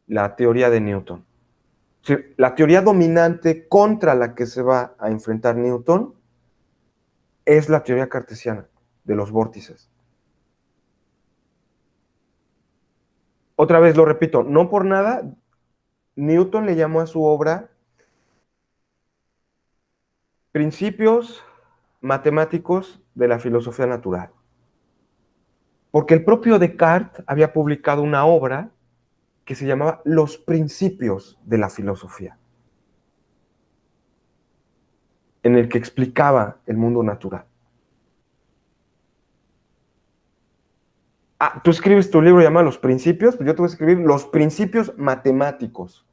la teoría de Newton. O sea, la teoría dominante contra la que se va a enfrentar Newton es la teoría cartesiana de los vórtices. Otra vez lo repito, no por nada, Newton le llamó a su obra Principios matemáticos de la filosofía natural. Porque el propio Descartes había publicado una obra que se llamaba Los Principios de la Filosofía, en el que explicaba el mundo natural. Ah, tú escribes tu libro llamado Los Principios, pues yo te voy a escribir Los Principios Matemáticos.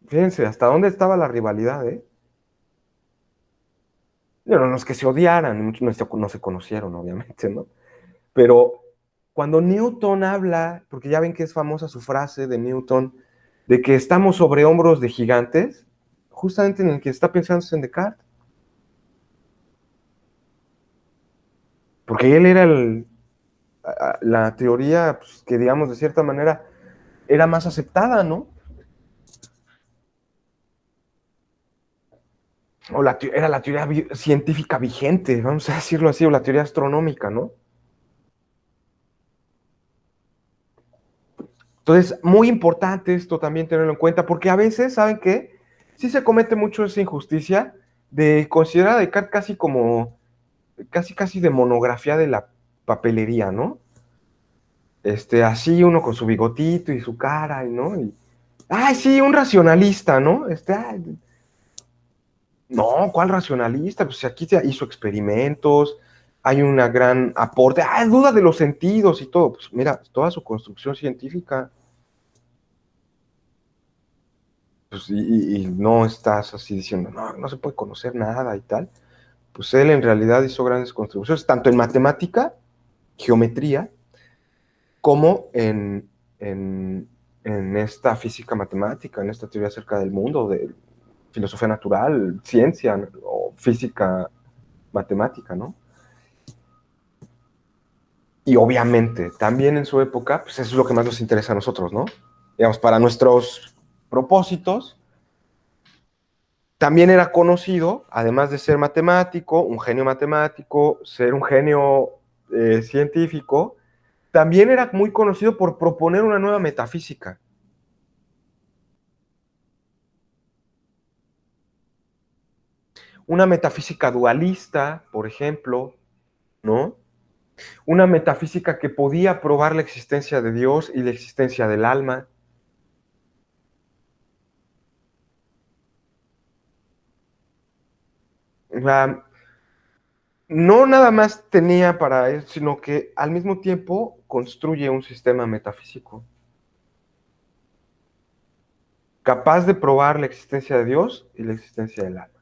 Fíjense, hasta dónde estaba la rivalidad, ¿eh? No es que se odiaran, muchos no se conocieron, obviamente, ¿no? Pero cuando Newton habla, porque ya ven que es famosa su frase de Newton, de que estamos sobre hombros de gigantes, justamente en el que está pensando es en Descartes. Porque él era la teoría pues, que, digamos, de cierta manera era más aceptada, ¿no? Era la teoría científica vigente, vamos a decirlo así, o la teoría astronómica, ¿no? Entonces, muy importante esto también tenerlo en cuenta, porque a veces, ¿saben qué? Sí se comete mucho esa injusticia de considerar a Descartes casi de monografía de la papelería, ¿no? Así uno con su bigotito y su cara, ¿no? Ay, sí, un racionalista, ¿no? Ay, no, ¿cuál racionalista? Pues aquí se hizo experimentos, hay una gran aporte, duda de los sentidos y todo. Pues mira, toda su construcción científica, pues, y no estás así diciendo, no se puede conocer nada y tal. Pues él en realidad hizo grandes contribuciones, tanto en matemática, geometría, como en esta física matemática, en esta teoría acerca del mundo, de filosofía natural, ciencia, ¿no? O física matemática, ¿no? Y obviamente, también en su época, pues eso es lo que más nos interesa a nosotros, ¿no? Digamos, para nuestros propósitos, también era conocido, además de ser matemático, un genio matemático, ser un genio científico, también era muy conocido por proponer una nueva metafísica. Una metafísica dualista, por ejemplo, ¿no? Una metafísica que podía probar la existencia de Dios y la existencia del alma. La, no nada más tenía para eso, sino que al mismo tiempo construye un sistema metafísico capaz de probar la existencia de Dios y la existencia del alma.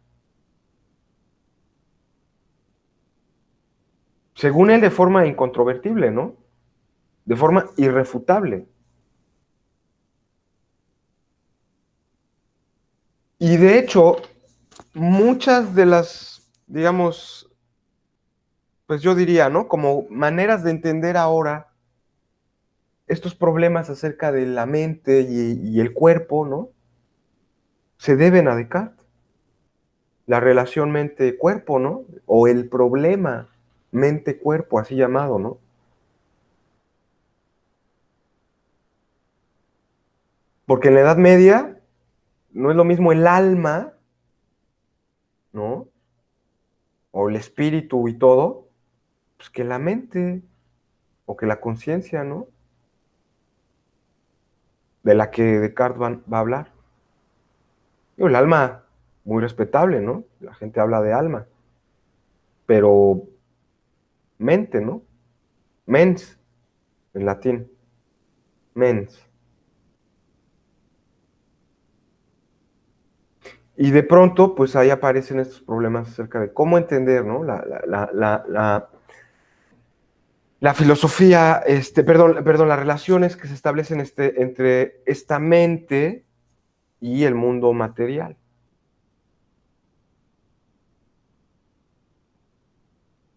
Según él, de forma incontrovertible, ¿no? De forma irrefutable. Y de hecho, muchas de las, digamos, pues yo diría, ¿no? Como maneras de entender ahora estos problemas acerca de la mente y el cuerpo, ¿no? Se deben a Descartes. La relación mente-cuerpo, ¿no? O el problema mente-cuerpo, así llamado, ¿no? Porque en la Edad Media no es lo mismo el alma, ¿no? O el espíritu y todo, pues que la mente o que la conciencia, ¿no? De la que Descartes va a hablar. Y el alma, muy respetable, ¿no? La gente habla de alma, pero mente, ¿no? Mens, en latín, mens. Y de pronto, pues ahí aparecen estos problemas acerca de cómo entender, ¿no? La filosofía, perdón, las relaciones que se establecen entre esta mente y el mundo material.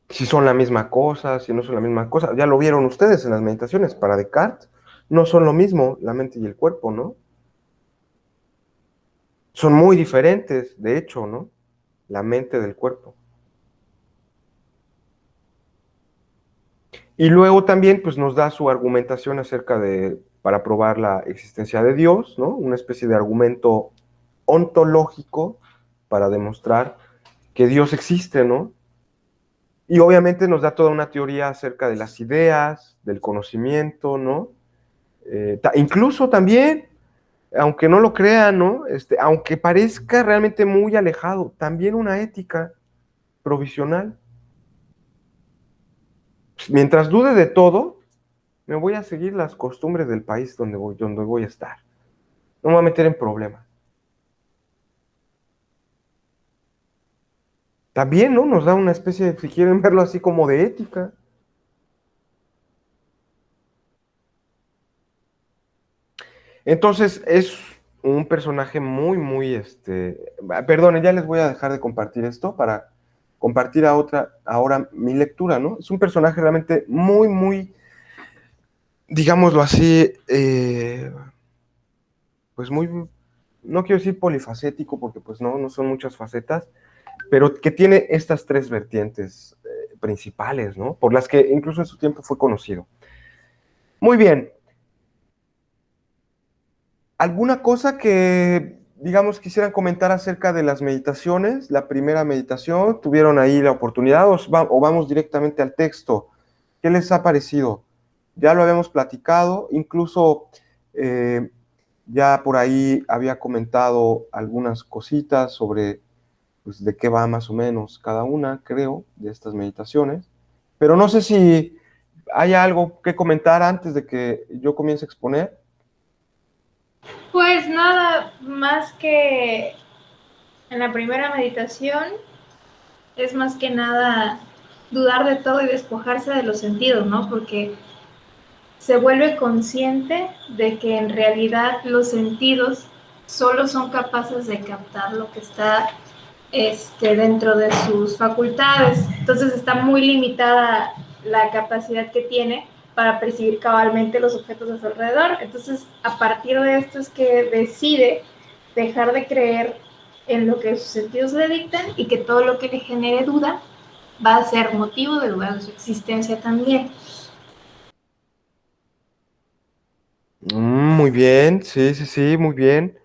Si son la misma cosa, si no son la misma cosa. Ya lo vieron ustedes en las meditaciones. Para Descartes, no son lo mismo la mente y el cuerpo, ¿no? Son muy diferentes, de hecho, ¿no? La mente del cuerpo. Y luego también, pues nos da su argumentación acerca para probar la existencia de Dios, ¿no? Una especie de argumento ontológico para demostrar que Dios existe, ¿no? Y obviamente nos da toda una teoría acerca de las ideas, del conocimiento, ¿no? Incluso también, aunque no lo crean, ¿no? Aunque parezca realmente muy alejado, también una ética provisional. Pues, mientras dude de todo, me voy a seguir las costumbres del país donde voy a estar. No me voy a meter en problemas. también, ¿no? Nos da una especie de, si quieren verlo así, como de ética. Entonces, es un personaje muy, muy, perdonen, ya les voy a dejar de compartir esto para compartir ahora mi lectura, ¿no? Es un personaje realmente muy, muy, digámoslo así, pues muy, no quiero decir polifacético, porque pues no, no son muchas facetas, pero que tiene estas tres vertientes principales, ¿no? Por las que incluso en su tiempo fue conocido. Muy bien. ¿Alguna cosa que, digamos, quisieran comentar acerca de las meditaciones? La primera meditación, ¿tuvieron ahí la oportunidad o vamos directamente al texto? ¿Qué les ha parecido? Ya lo habíamos platicado, incluso eh, ya por ahí había comentado algunas cositas sobre pues, de qué va más o menos cada una, creo, de estas meditaciones. Pero no sé si hay algo que comentar antes de que yo comience a exponer. Pues nada más que en la primera meditación es más que nada dudar de todo y despojarse de los sentidos, ¿no? Porque se vuelve consciente de que en realidad los sentidos solo son capaces de captar lo que está dentro de sus facultades. Entonces está muy limitada la capacidad que tiene para percibir cabalmente los objetos a su alrededor. Entonces, a partir de esto es que decide dejar de creer en lo que sus sentidos le dictan y que todo lo que le genere duda va a ser motivo de duda de su existencia también. Muy bien, sí, sí, sí, muy bien.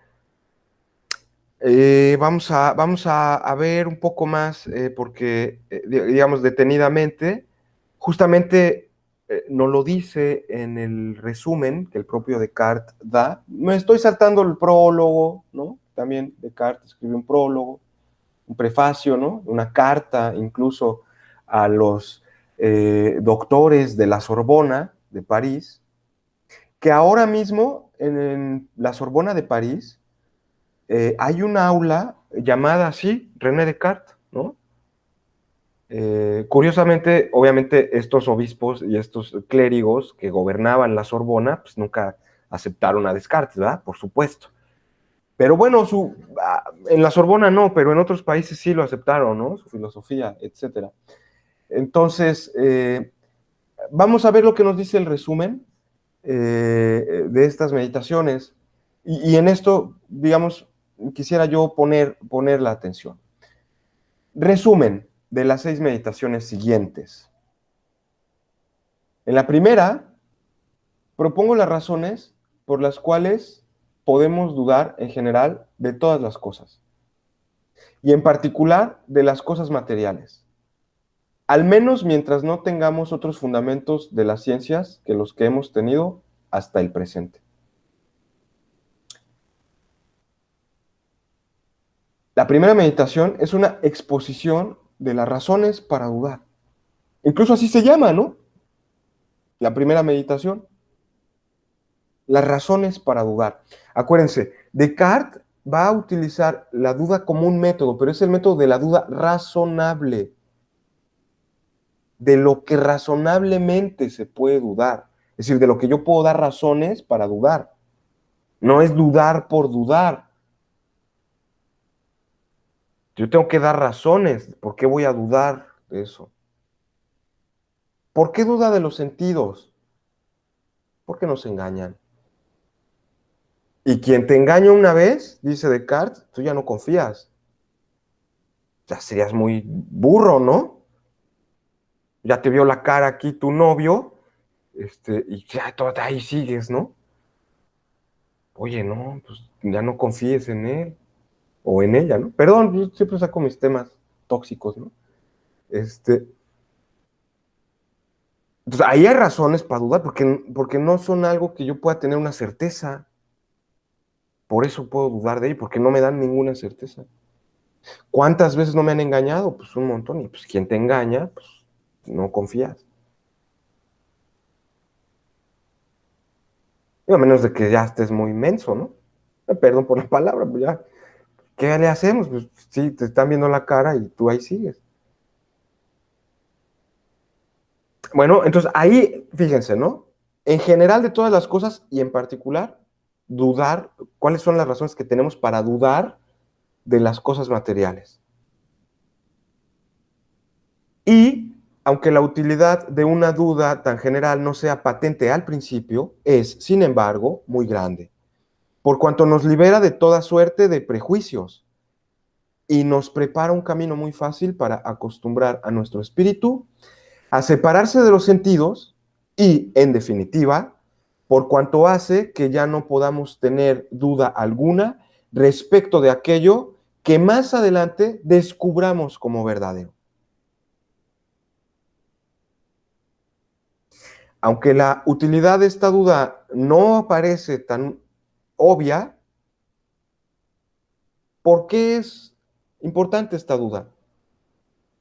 Vamos a ver un poco más, porque, digamos, detenidamente, justamente nos lo dice en el resumen que el propio Descartes da. Me estoy saltando el prólogo, ¿no? También Descartes escribe un prólogo, un prefacio, ¿no? Una carta incluso a los doctores de la Sorbona de París, que ahora mismo en la Sorbona de París hay un aula llamada así, René Descartes, ¿no? Curiosamente, obviamente, estos obispos y estos clérigos que gobernaban la Sorbona, pues nunca aceptaron a Descartes, ¿verdad? Por supuesto. Pero bueno, en la Sorbona no, pero en otros países sí lo aceptaron, ¿no? Su filosofía, etcétera. Entonces, vamos a ver lo que nos dice el resumen de estas meditaciones. Y en esto, digamos, quisiera yo poner la atención. Resumen de las 6 meditaciones siguientes. En la primera, propongo las razones por las cuales podemos dudar en general de todas las cosas, y en particular de las cosas materiales, al menos mientras no tengamos otros fundamentos de las ciencias que los que hemos tenido hasta el presente. La primera meditación es una exposición de las razones para dudar. Incluso así se llama, ¿no? La primera meditación. Las razones para dudar. Acuérdense, Descartes va a utilizar la duda como un método, pero es el método de la duda razonable, de lo que razonablemente se puede dudar. Es decir, de lo que yo puedo dar razones para dudar. No es dudar por dudar. Yo tengo que dar razones. ¿Por qué voy a dudar de eso? ¿Por qué duda de los sentidos? Porque nos engañan. Y quien te engaña una vez, dice Descartes, tú ya no confías. Ya serías muy burro, ¿no? Ya te vio la cara aquí tu novio, y ya ahí sigues, ¿no? Oye, no, pues ya no confíes en él o en ella, ¿no? Perdón, yo siempre saco mis temas tóxicos, ¿no? Entonces ahí hay razones para dudar, porque no son algo que yo pueda tener una certeza. Por eso puedo dudar de ello, porque no me dan ninguna certeza. ¿Cuántas veces no me han engañado? Pues un montón. Y pues quien te engaña, pues no confías. Y a menos de que ya estés muy menso, ¿no? Perdón por la palabra, pero ya ¿qué le hacemos? Pues sí, te están viendo la cara y tú ahí sigues. Bueno, entonces ahí, fíjense, ¿no? En general de todas las cosas y en particular, dudar, ¿cuáles son las razones que tenemos para dudar de las cosas materiales? Y aunque la utilidad de una duda tan general no sea patente al principio, es, sin embargo, muy grande, por cuanto nos libera de toda suerte de prejuicios y nos prepara un camino muy fácil para acostumbrar a nuestro espíritu a separarse de los sentidos y, en definitiva, por cuanto hace que ya no podamos tener duda alguna respecto de aquello que más adelante descubramos como verdadero. Aunque la utilidad de esta duda no parece tan obvia, ¿por qué es importante esta duda?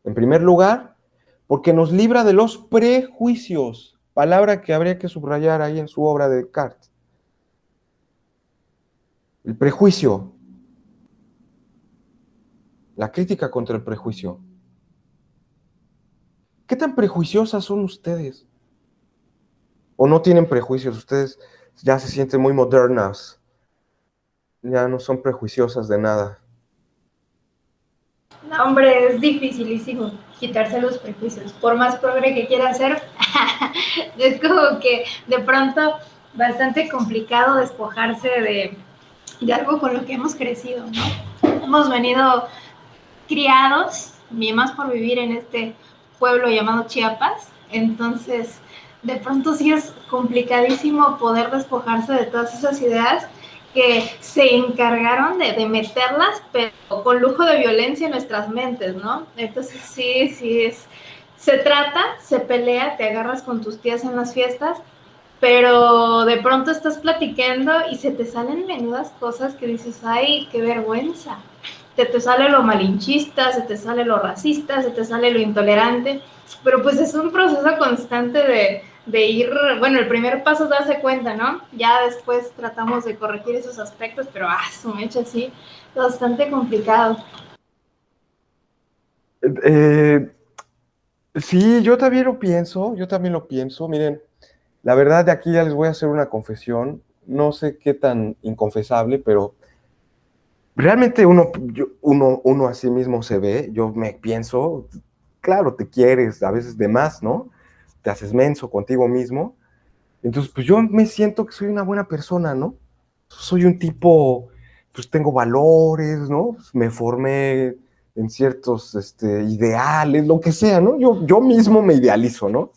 En primer lugar, porque nos libra de los prejuicios, palabra que habría que subrayar ahí en su obra de Descartes. El prejuicio, la crítica contra el prejuicio. ¿Qué tan prejuiciosas son ustedes? ¿O no tienen prejuicios? Ustedes ya se sienten muy modernas, ya no son prejuiciosas de nada. No, hombre, es dificilísimo quitarse los prejuicios. Por más progre que quiera ser, es como que de pronto bastante complicado despojarse de algo con lo que hemos crecido, ¿no? Hemos venido criados, y más por vivir en este pueblo llamado Chiapas, entonces de pronto sí es complicadísimo poder despojarse de todas esas ideas que se encargaron de meterlas, pero con lujo de violencia en nuestras mentes, ¿no? Entonces se trata, se pelea, te agarras con tus tías en las fiestas, pero de pronto estás platicando y se te salen menudas cosas que dices, ay, qué vergüenza. Te sale lo malinchista, se te sale lo racista, se te sale lo intolerante, pero pues es un proceso constante de ir, bueno, el primer paso es darse cuenta, ¿no? Ya después tratamos de corregir esos aspectos, pero su mecha sí, bastante complicado. Eh, sí, yo también lo pienso. Miren, la verdad de aquí ya les voy a hacer una confesión, no sé qué tan inconfesable, pero realmente uno a sí mismo se ve, yo me pienso, claro, te quieres a veces de más, ¿no? Te haces menso contigo mismo. Entonces, pues yo me siento que soy una buena persona, ¿no? Soy un tipo, pues tengo valores, ¿no? Pues, me formé en ciertos ideales, lo que sea, ¿no? Yo mismo me idealizo, ¿no?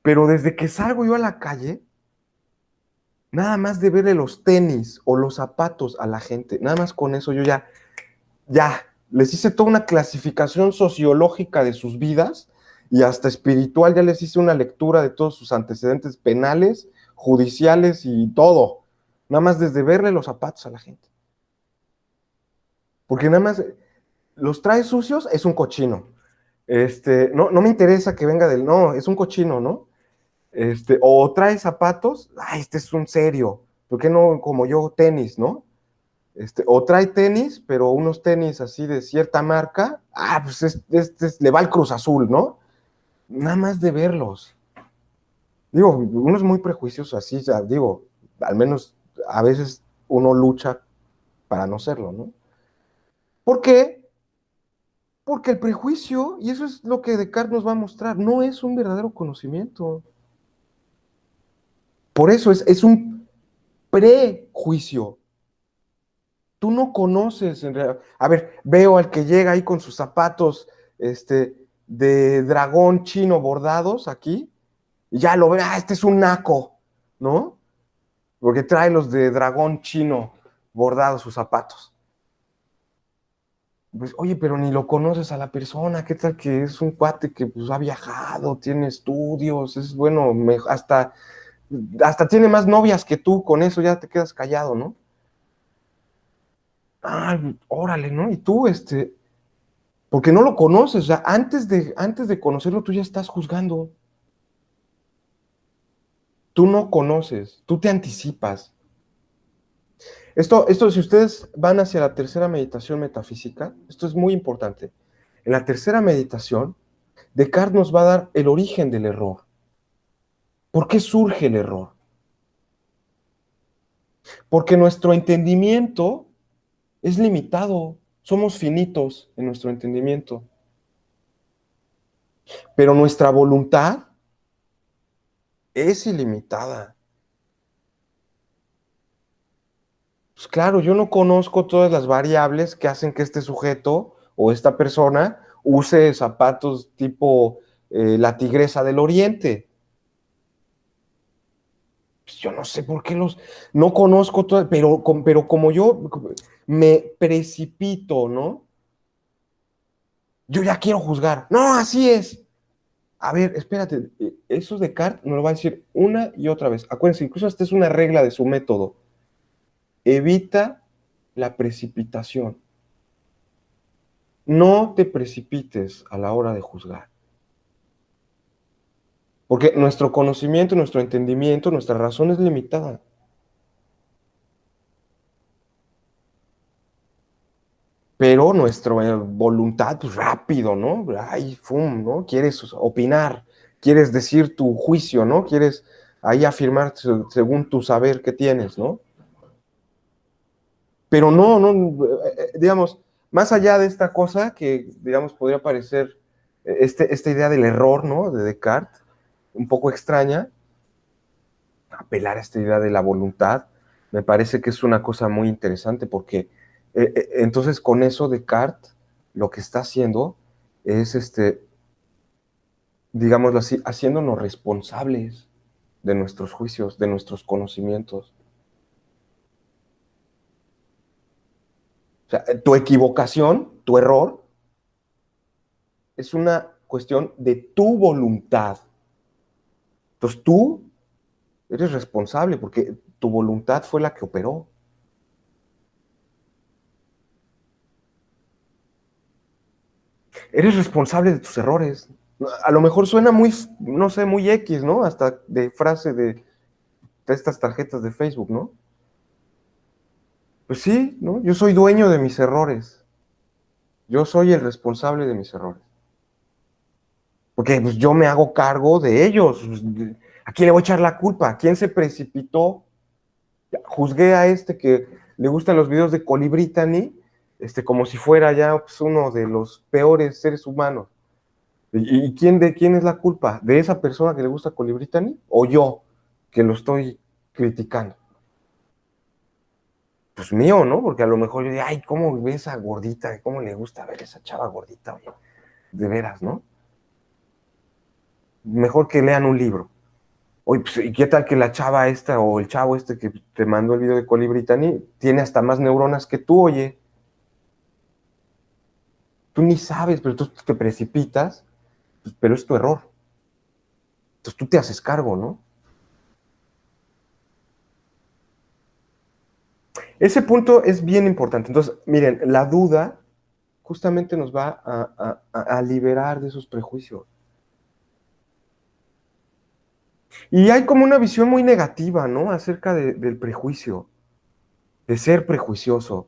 Pero desde que salgo yo a la calle, nada más de verle los tenis o los zapatos a la gente, nada más con eso yo ya, les hice toda una clasificación sociológica de sus vidas y hasta espiritual, ya les hice una lectura de todos sus antecedentes penales, judiciales y todo. Nada más desde verle los zapatos a la gente. Porque nada más los trae sucios, es un cochino. No me interesa que venga del, no, es un cochino, ¿no? O trae zapatos, este es un serio. ¿Por qué no como yo tenis, no? O trae tenis, pero unos tenis así de cierta marca, pues le va al Cruz Azul, ¿no? Nada más de verlos. Digo, uno es muy prejuicioso así, ya, digo, al menos a veces uno lucha para no serlo, ¿no? ¿Por qué? Porque el prejuicio, y eso es lo que Descartes nos va a mostrar, no es un verdadero conocimiento. Por eso es un prejuicio. Tú no conoces en realidad. A ver, veo al que llega ahí con sus zapatos de dragón chino bordados aquí, y ya lo ve, este es un naco, ¿no? Porque trae los de dragón chino bordados sus zapatos. Pues, oye, pero ni lo conoces a la persona, ¿qué tal que es un cuate que pues, ha viajado, tiene estudios, es bueno, hasta tiene más novias que tú, con eso ya te quedas callado, ¿no? Órale, ¿no? Y tú, porque no lo conoces, o sea, antes de conocerlo tú ya estás juzgando. Tú no conoces, tú te anticipas. Esto, si ustedes van hacia la tercera meditación metafísica, esto es muy importante. En la tercera meditación, Descartes nos va a dar el origen del error. ¿Por qué surge el error? Porque nuestro entendimiento es limitado, somos finitos en nuestro entendimiento, pero nuestra voluntad es ilimitada. Pues claro, yo no conozco todas las variables que hacen que este sujeto o esta persona use zapatos tipo la tigresa del oriente. Pues yo no sé por qué no conozco todo, pero como yo me precipito, ¿no? Yo ya quiero juzgar. No, así es. A ver, espérate, eso Descartes nos lo va a decir una y otra vez. Acuérdense, incluso esta es una regla de su método. Evita la precipitación. No te precipites a la hora de juzgar. Porque nuestro conocimiento, nuestro entendimiento, nuestra razón es limitada. Pero nuestra voluntad, pues rápido, ¿no? Ay, fum, ¿no? Quieres opinar, quieres decir tu juicio, ¿no? Quieres ahí afirmar según tu saber que tienes, ¿no? Pero no, digamos, más allá de esta cosa que, digamos, podría parecer esta idea del error, ¿no? De Descartes, un poco extraña, apelar a esta idea de la voluntad, me parece que es una cosa muy interesante porque entonces con eso Descartes lo que está haciendo es, digámoslo así, haciéndonos responsables de nuestros juicios, de nuestros conocimientos. O sea, tu equivocación, tu error, es una cuestión de tu voluntad. Entonces tú eres responsable porque tu voluntad fue la que operó. Eres responsable de tus errores. A lo mejor suena muy, no sé, muy X, ¿no? Hasta de frase de estas tarjetas de Facebook, ¿no? Pues sí, ¿no? Yo soy dueño de mis errores. Yo soy el responsable de mis errores. Porque pues, yo me hago cargo de ellos. ¿A quién le voy a echar la culpa? ¿A quién se precipitó? Juzgué a este que le gustan los videos de Colibritany, como si fuera ya pues, uno de los peores seres humanos. ¿Y de quién es la culpa? ¿De esa persona que le gusta Colibritany? ¿O yo, que lo estoy criticando? Pues mío, ¿no? Porque a lo mejor yo digo, ay, ¿cómo ve esa gordita? ¿Cómo le gusta ver esa chava gordita? Oye, de veras, ¿no? Mejor que lean un libro. Oye, pues, ¿y qué tal que la chava esta o el chavo este que te mandó el video de Colibritany tiene hasta más neuronas que tú, oye? Tú ni sabes, pero tú te precipitas, pues, pero es tu error. Entonces tú te haces cargo, ¿no? Ese punto es bien importante. Entonces, miren, la duda justamente nos va a liberar de esos prejuicios. Y hay como una visión muy negativa, ¿no? Acerca del prejuicio, de ser prejuicioso.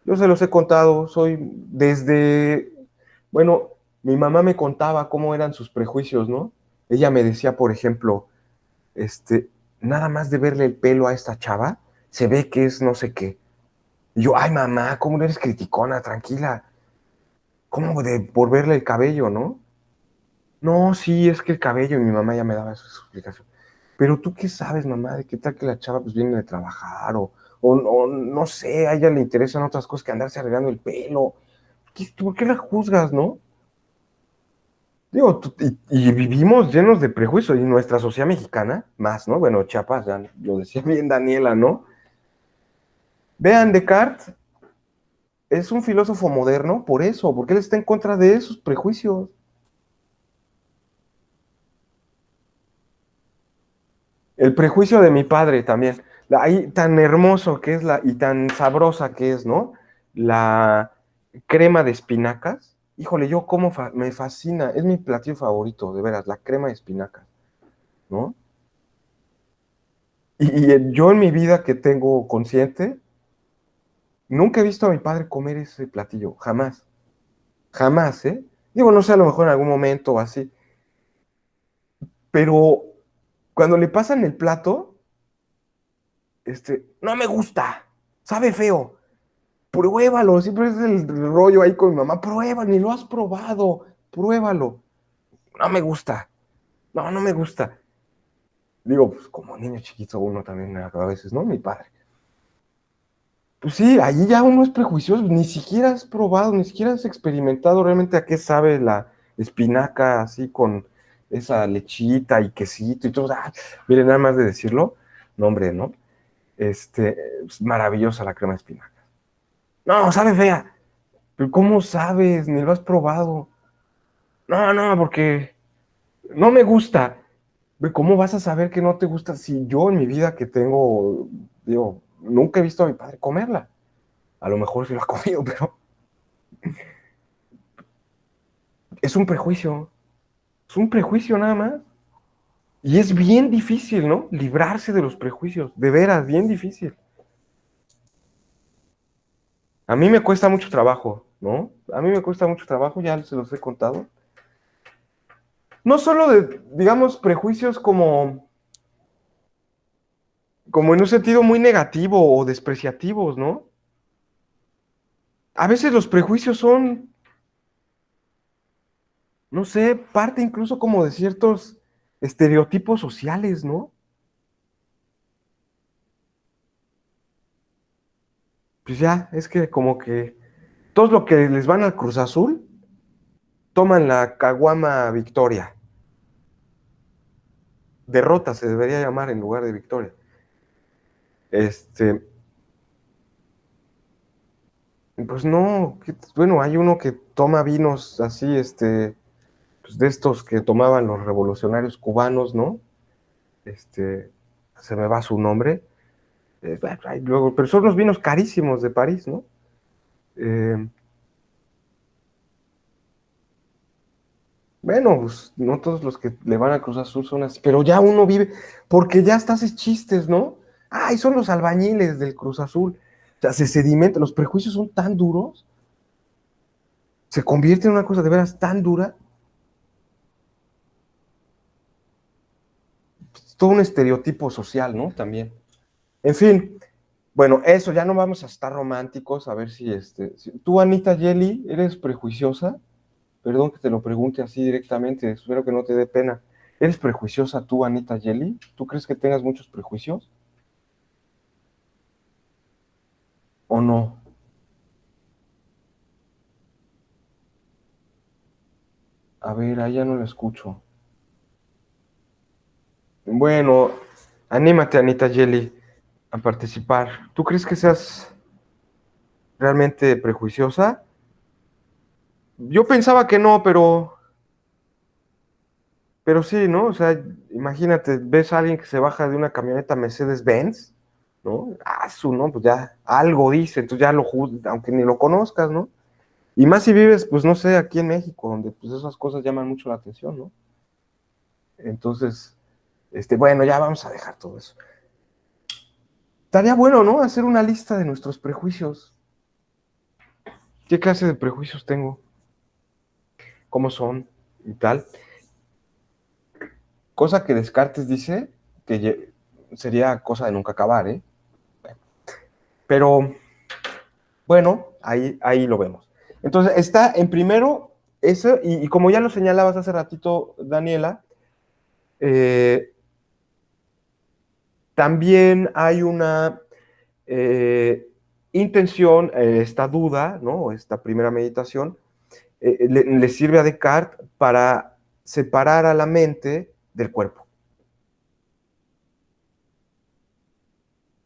Yo se los he contado, soy desde, bueno, mi mamá me contaba cómo eran sus prejuicios, ¿no? Ella me decía, por ejemplo, nada más de verle el pelo a esta chava, se ve que es no sé qué. Y yo, ay mamá, ¿cómo no eres criticona? Tranquila. ¿Cómo por verle el cabello, no? No, sí, es que el cabello, y mi mamá ya me daba esa explicación. Pero tú qué sabes, mamá, de qué tal que la chava pues viene de trabajar o no sé, a ella le interesan otras cosas que andarse arreglando el pelo. ¿Por qué la juzgas, no? Digo, y vivimos llenos de prejuicios y nuestra sociedad mexicana, más, ¿no? Bueno, Chiapas, ya lo decía bien Daniela, ¿no? Vean, Descartes es un filósofo moderno por eso, porque él está en contra de esos prejuicios. El prejuicio de mi padre también. Ahí tan hermoso que es y tan sabrosa que es, ¿no? La crema de espinacas. Híjole, yo como me fascina, es mi platillo favorito, de veras, la crema de espinacas, ¿no? Y yo en mi vida que tengo consciente, Nunca he visto a mi padre comer ese platillo, jamás. Jamás, ¿eh? Digo, no sé, a lo mejor en algún momento o así. Pero cuando le pasan el plato, no me gusta, sabe feo, pruébalo. Siempre es el rollo ahí con mi mamá, pruébalo, ni lo has probado, pruébalo. No me gusta, no me gusta. Digo, pues como niño chiquito uno también a veces, ¿no? Mi padre. Pues sí, ahí ya uno es prejuicioso, ni siquiera has probado, ni siquiera has experimentado realmente a qué sabe la espinaca así con esa lechita y quesito y todo. Ah, miren, nada más de decirlo, no, hombre, ¿no? Es maravillosa la crema de espinaca. No, sabe fea. Pero ¿cómo sabes? Ni lo has probado. No, porque no me gusta. ¿Cómo vas a saber que no te gusta si yo en mi vida que tengo, digo, nunca he visto a mi padre comerla? A lo mejor sí lo ha comido, pero es un prejuicio. Es un prejuicio nada más. Y es bien difícil, ¿no? Librarse de los prejuicios. De veras, bien difícil. A mí me cuesta mucho trabajo, ¿no? A mí me cuesta mucho trabajo, ya se los he contado. No solo de, digamos, prejuicios como en un sentido muy negativo o despreciativos, ¿no? A veces los prejuicios son, no sé, parte incluso como de ciertos estereotipos sociales, ¿no? Pues ya, es que como que todos los que les van al Cruz Azul toman la caguama Victoria. Derrota se debería llamar en lugar de victoria. Este, pues no, bueno, hay uno que toma vinos así, pues de estos que tomaban los revolucionarios cubanos, ¿no? Se me va su nombre. Luego, pero son los vinos carísimos de París, ¿no? Eh, bueno, pues no todos los que le van a Cruz Azul son así, pero ya uno vive, porque ya hasta haces chistes, ¿no? Ay, son los albañiles del Cruz Azul. O sea, se sedimenta, los prejuicios son tan duros, se convierte en una cosa de veras tan dura, es todo un estereotipo social, ¿no? También. En fin, bueno, eso, ya no vamos a estar románticos, a ver si tú, Anita Yeli, ¿eres prejuiciosa? Perdón que te lo pregunte así directamente, espero que no te dé pena. ¿Eres prejuiciosa tú, Anita Yeli? ¿Tú crees que tengas muchos prejuicios? ¿O no? A ver, ahí ya no la escucho. Bueno, anímate, Anita Yeli, a participar. ¿Tú crees que seas realmente prejuiciosa? Yo pensaba que no, pero sí, ¿no? O sea, imagínate, ves a alguien que se baja de una camioneta Mercedes-Benz, ¿no? Ah, ¿no? Pues ya algo dice, entonces ya lo juzgas, aunque ni lo conozcas, ¿no? Y más si vives, pues no sé, aquí en México, donde pues esas cosas llaman mucho la atención, ¿no? Entonces, bueno, ya vamos a dejar todo eso. Estaría bueno, ¿no? Hacer una lista de nuestros prejuicios. ¿Qué clase de prejuicios tengo? ¿Cómo son? Y tal. Cosa que Descartes dice que sería cosa de nunca acabar, ¿eh? Pero bueno, ahí lo vemos. Entonces, está en primero eso, y como ya lo señalabas hace ratito, Daniela, también hay una intención, esta duda, ¿no? Esta primera meditación, le sirve a Descartes para separar a la mente del cuerpo.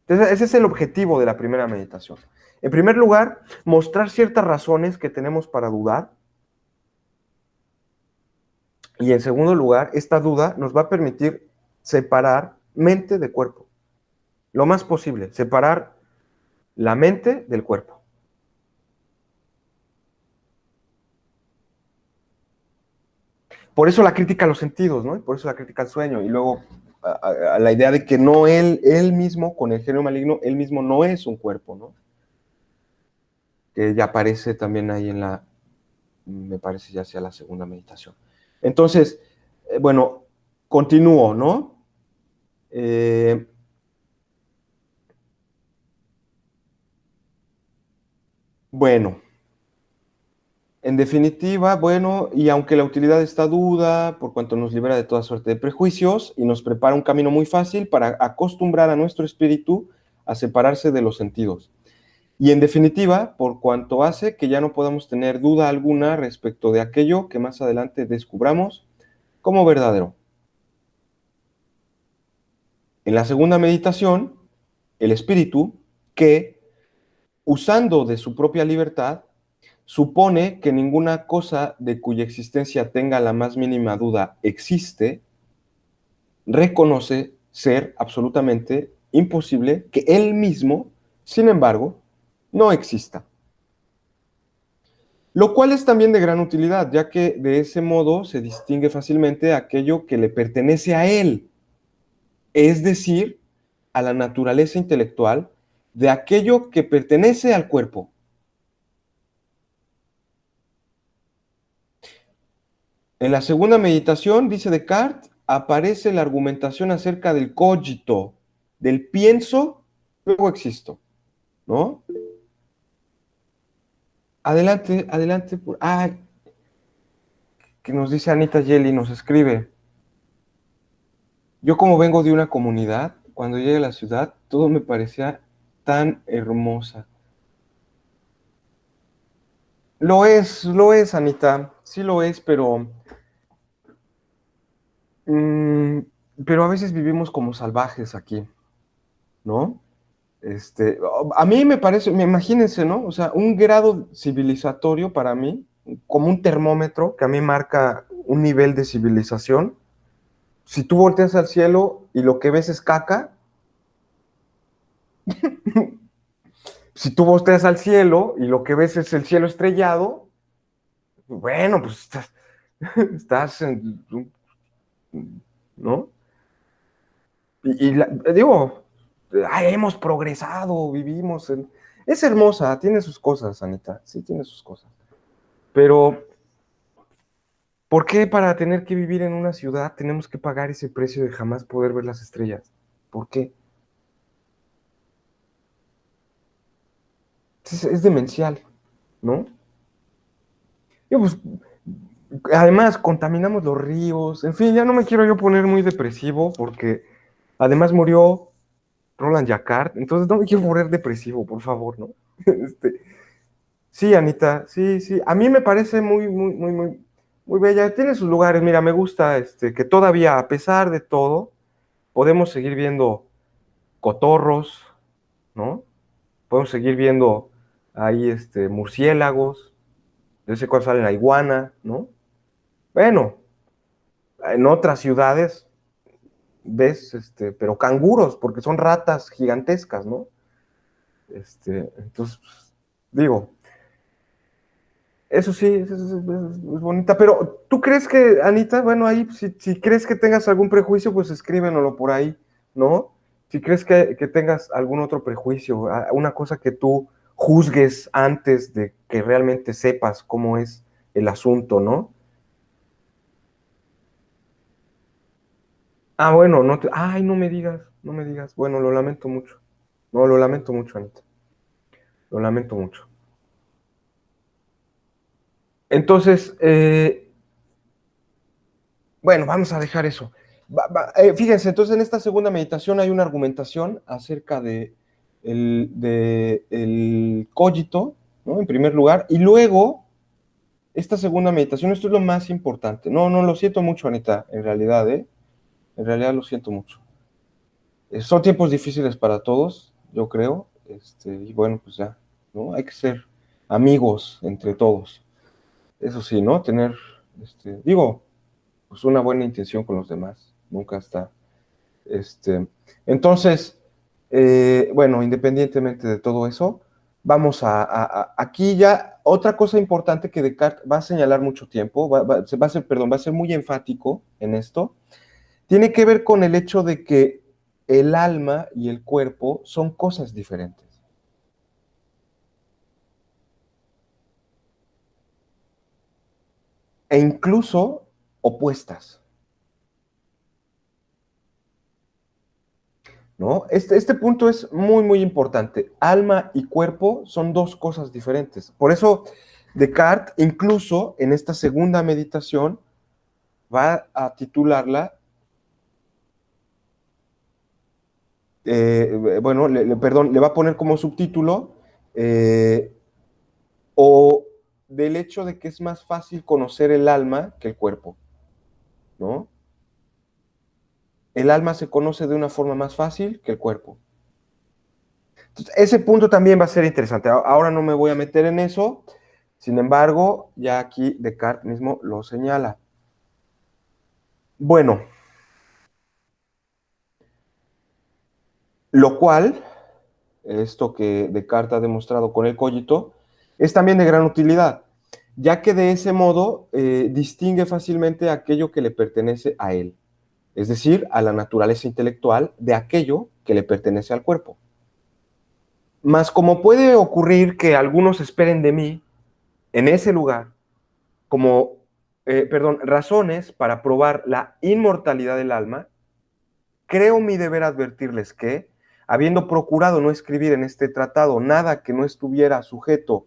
Entonces, ese es el objetivo de la primera meditación. En primer lugar, mostrar ciertas razones que tenemos para dudar. Y en segundo lugar, esta duda nos va a permitir separar mente de cuerpo. Lo más posible, separar la mente del cuerpo. Por eso la crítica a los sentidos, ¿no? Y por eso la crítica al sueño. Y luego a la idea de que no él mismo, con el genio maligno, él mismo no es un cuerpo, ¿no? que ya aparece también ahí en la, me parece ya sea la segunda meditación. Entonces, bueno, continúo, ¿no? Bueno, en definitiva, bueno, y aunque la utilidad está duda, por cuanto nos libera de toda suerte de prejuicios y nos prepara un camino muy fácil para acostumbrar a nuestro espíritu a separarse de los sentidos. Y en definitiva, por cuanto hace que ya no podamos tener duda alguna respecto de aquello que más adelante descubramos como verdadero. En la segunda meditación, el espíritu, que, usando de su propia libertad, supone que ninguna cosa de cuya existencia tenga la más mínima duda existe, reconoce ser absolutamente imposible que él mismo, sin embargo, no exista. Lo cual es también de gran utilidad, ya que de ese modo se distingue fácilmente aquello que le pertenece a él, es decir, a la naturaleza intelectual, de aquello que pertenece al cuerpo. En la segunda meditación, dice Descartes, aparece la argumentación acerca del cogito, del pienso, luego existo, ¿no? Adelante, adelante. Que nos dice Anita Yeli, nos escribe. Yo como vengo de una comunidad, cuando llegué a la ciudad, todo me parecía tan hermosa. Lo es, Anita, sí lo es, mm, pero a veces vivimos como salvajes aquí, ¿no? A mí me parece, imagínense, ¿no? O sea, un grado civilizatorio para mí, como un termómetro que a mí marca un nivel de civilización. Si tú volteas al cielo y lo que ves es caca, si tú volteas al cielo y lo que ves es el cielo estrellado, bueno, pues estás en, ¿no? Digo, hemos progresado, vivimos en... Es hermosa, tiene sus cosas, Anita, sí tiene sus cosas. Pero, ¿por qué para tener que vivir en una ciudad tenemos que pagar ese precio de jamás poder ver las estrellas? ¿Por qué? Es demencial, ¿no? Digo, pues, además, contaminamos los ríos. En fin, ya no me quiero yo poner muy depresivo porque además murió Roland Jacquard. Entonces no me quiero poner depresivo, por favor, ¿no? Este, sí, Anita, sí, sí. A mí me parece muy bella. Tiene sus lugares. Mira, me gusta que todavía, a pesar de todo, podemos seguir viendo cotorros, ¿no? Podemos seguir viendo ahí murciélagos. De vez en cuando sale la iguana, ¿no? Bueno, en otras ciudades ves, pero canguros, porque son ratas gigantescas, ¿no? Entonces, pues, digo, eso sí, es bonita, pero ¿tú crees que, Anita, bueno, ahí, si crees que tengas algún prejuicio, pues escríbenoslo por ahí, ¿no? Si crees que tengas algún otro prejuicio, una cosa que tú juzgues antes de que realmente sepas cómo es el asunto, ¿no? Ah, bueno, ay, no me digas, no me digas. Bueno, lo lamento mucho. No, lo lamento mucho, Anita. Lo lamento mucho. Entonces, bueno, vamos a dejar eso. Fíjense, entonces en esta segunda meditación hay una argumentación acerca el cogito, ¿no? En primer lugar, y luego esta segunda meditación, esto es lo más importante. No, no, lo siento mucho, Anita, en realidad, ¿eh? En realidad lo siento mucho. Son tiempos difíciles para todos, yo creo, y bueno, pues ya, ¿no? Hay que ser amigos entre todos. Eso sí, ¿no? Tener, digo, pues una buena intención con los demás, nunca está. Entonces, bueno, independientemente de todo eso, vamos aquí ya, otra cosa importante que Descartes va a señalar mucho tiempo, va a ser muy enfático en esto, tiene que ver con el hecho de que el alma y el cuerpo son cosas diferentes. e incluso opuestas, ¿no? Este punto es muy, muy importante. Alma y cuerpo son dos cosas diferentes. Por eso Descartes, incluso en esta segunda meditación, va a titularla, bueno, perdón, le va a poner como subtítulo, eh, o del hecho de que es más fácil conocer el alma que el cuerpo, ¿no? El alma se conoce de una forma más fácil que el cuerpo. Entonces, ese punto también va a ser interesante. Ahora no me voy a meter en eso, sin embargo, ya aquí Descartes mismo lo señala. Bueno, lo cual, esto que Descartes ha demostrado con el cogito, es también de gran utilidad, ya que de ese modo distingue fácilmente aquello que le pertenece a él, es decir, a la naturaleza intelectual de aquello que le pertenece al cuerpo. Mas como puede ocurrir que algunos esperen de mí, en ese lugar, como, razones para probar la inmortalidad del alma, creo mi deber advertirles que, habiendo procurado no escribir en este tratado nada que no estuviera sujeto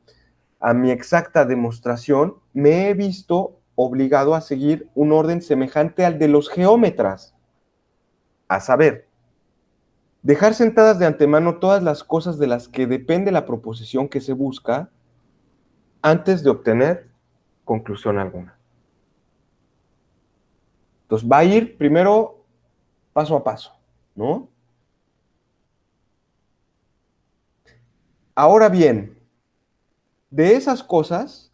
a mi exacta demostración, me he visto obligado a seguir un orden semejante al de los geómetras, a saber, dejar sentadas de antemano todas las cosas de las que depende la proposición que se busca antes de obtener conclusión alguna. Entonces va a ir primero paso a paso, ¿no? Ahora bien, de esas cosas,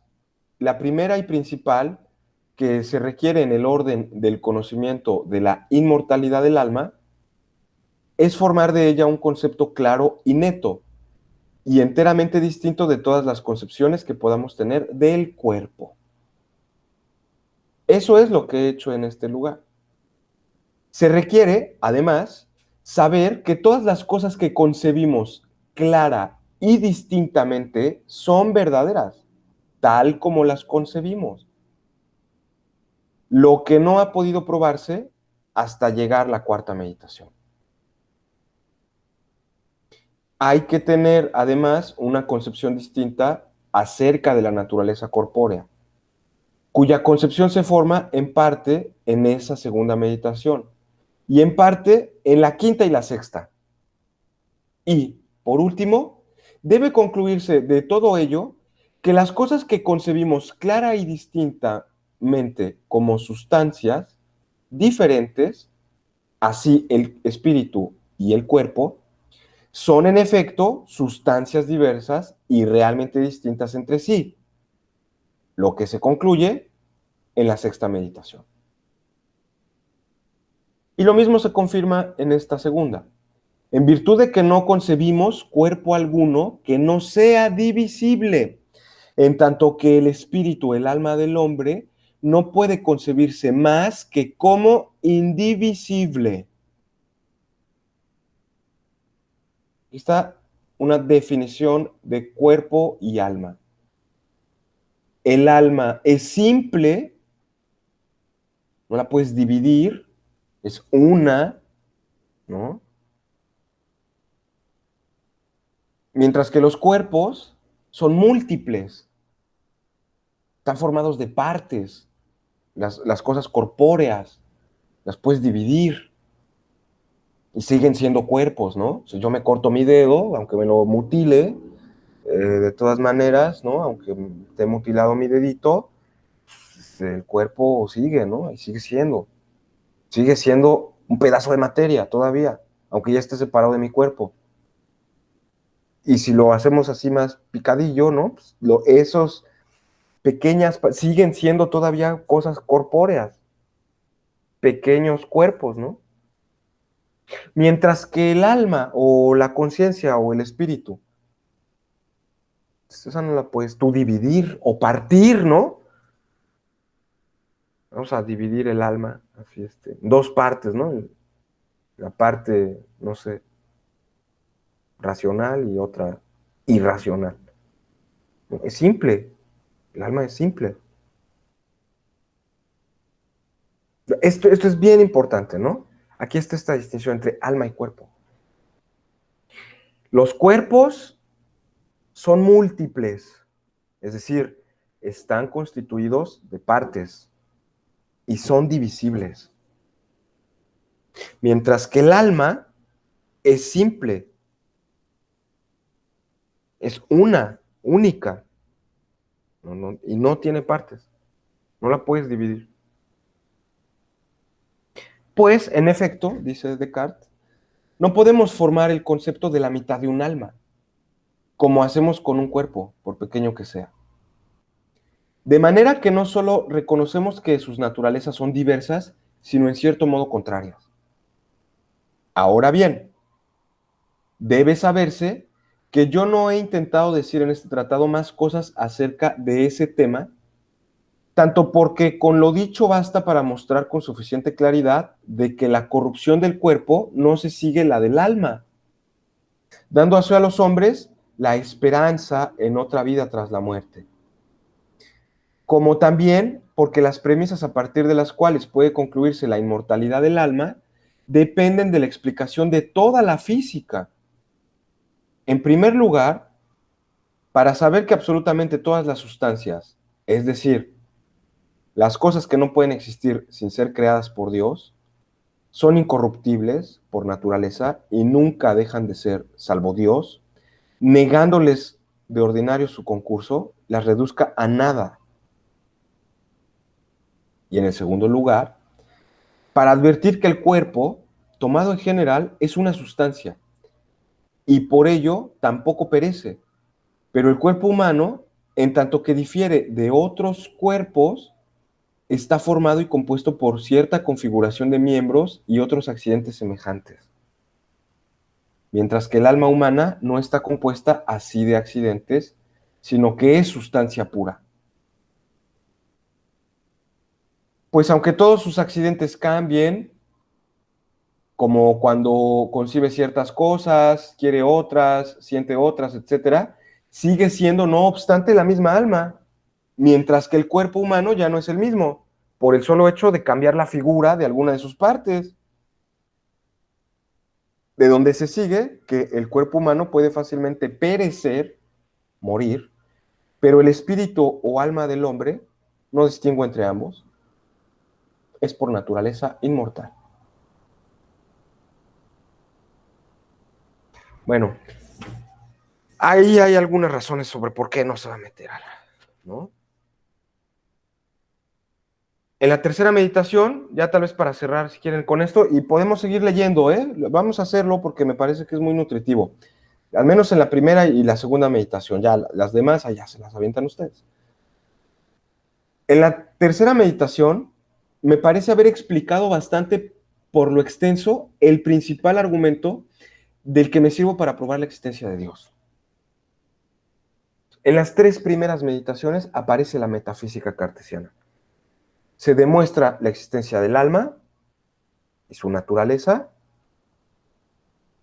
la primera y principal que se requiere en el orden del conocimiento de la inmortalidad del alma es formar de ella un concepto claro y neto y enteramente distinto de todas las concepciones que podamos tener del cuerpo. Eso es lo que he hecho en este lugar. Se requiere, además, saber que todas las cosas que concebimos clara y distintamente son verdaderas, tal como las concebimos. Lo que no ha podido probarse hasta llegar la cuarta meditación. Hay que tener, además, una concepción distinta acerca de la naturaleza corpórea, cuya concepción se forma en parte en esa segunda meditación y en parte en la quinta y la sexta. Y, por último, debe concluirse de todo ello que las cosas que concebimos clara y distintamente como sustancias diferentes, así el espíritu y el cuerpo, son en efecto sustancias diversas y realmente distintas entre sí, lo que se concluye en la sexta meditación. Y lo mismo se confirma en esta segunda. En virtud de que no concebimos cuerpo alguno que no sea divisible, en tanto que el espíritu, el alma del hombre, no puede concebirse más que como indivisible. Aquí está una definición de cuerpo y alma. El alma es simple, no la puedes dividir, es una, ¿no? Mientras que los cuerpos son múltiples, están formados de partes, las cosas corpóreas, las puedes dividir y siguen siendo cuerpos, ¿no? Si yo me corto mi dedo, aunque me lo mutile, de todas maneras, ¿no? Aunque esté mutilado mi dedito, pues, el cuerpo sigue, ¿no? Y sigue siendo un pedazo de materia todavía, aunque ya esté separado de mi cuerpo. Y si lo hacemos así más picadillo, ¿no? Pues esos pequeñas siguen siendo todavía cosas corpóreas, pequeños cuerpos, ¿no? Mientras que el alma o la conciencia o el espíritu, esa no la puedes tú dividir o partir, ¿no? Vamos a dividir el alma así, en dos partes, ¿no? La parte, no sé, racional y otra irracional. Es simple, el alma es simple. Esto es bien importante, ¿no? Aquí está esta distinción entre alma y cuerpo. Los cuerpos son múltiples, es decir, están constituidos de partes y son divisibles. Mientras que el alma es simple, es una, única, y no tiene partes. No la puedes dividir. Pues, en efecto, dice Descartes, no podemos formar el concepto de la mitad de un alma, como hacemos con un cuerpo, por pequeño que sea. De manera que no solo reconocemos que sus naturalezas son diversas, sino en cierto modo contrarias. Ahora bien, debe saberse que yo no he intentado decir en este tratado más cosas acerca de ese tema, tanto porque con lo dicho basta para mostrar con suficiente claridad de que la corrupción del cuerpo no se sigue la del alma, dando así a los hombres la esperanza en otra vida tras la muerte. Como también porque las premisas a partir de las cuales puede concluirse la inmortalidad del alma dependen de la explicación de toda la física. En primer lugar, para saber que absolutamente todas las sustancias, es decir, las cosas que no pueden existir sin ser creadas por Dios, son incorruptibles por naturaleza y nunca dejan de ser, salvo Dios, negándoles de ordinario su concurso, las reduzca a nada. Y en el segundo lugar, para advertir que el cuerpo, tomado en general, es una sustancia y por ello tampoco perece. Pero el cuerpo humano, en tanto que difiere de otros cuerpos, está formado y compuesto por cierta configuración de miembros y otros accidentes semejantes. Mientras que el alma humana no está compuesta así de accidentes, sino que es sustancia pura. Pues aunque todos sus accidentes cambien, como cuando concibe ciertas cosas, quiere otras, siente otras, etcétera, sigue siendo no obstante la misma alma, mientras que el cuerpo humano ya no es el mismo, por el solo hecho de cambiar la figura de alguna de sus partes. De donde se sigue que el cuerpo humano puede fácilmente perecer, morir, pero el espíritu o alma del hombre, no distingo entre ambos, es por naturaleza inmortal. Bueno, ahí hay algunas razones sobre por qué no se va a meter a la, ¿no? En la tercera meditación, ya tal vez para cerrar, si quieren, con esto, y podemos seguir leyendo, ¿eh? Vamos a hacerlo porque me parece que es muy nutritivo. Al menos en la primera y la segunda meditación. Ya las demás, allá se las avientan ustedes. En la tercera meditación, me parece haber explicado bastante por lo extenso el principal argumento del que me sirvo para probar la existencia de Dios. En las tres primeras meditaciones aparece la metafísica cartesiana. Se demuestra la existencia del alma y su naturaleza,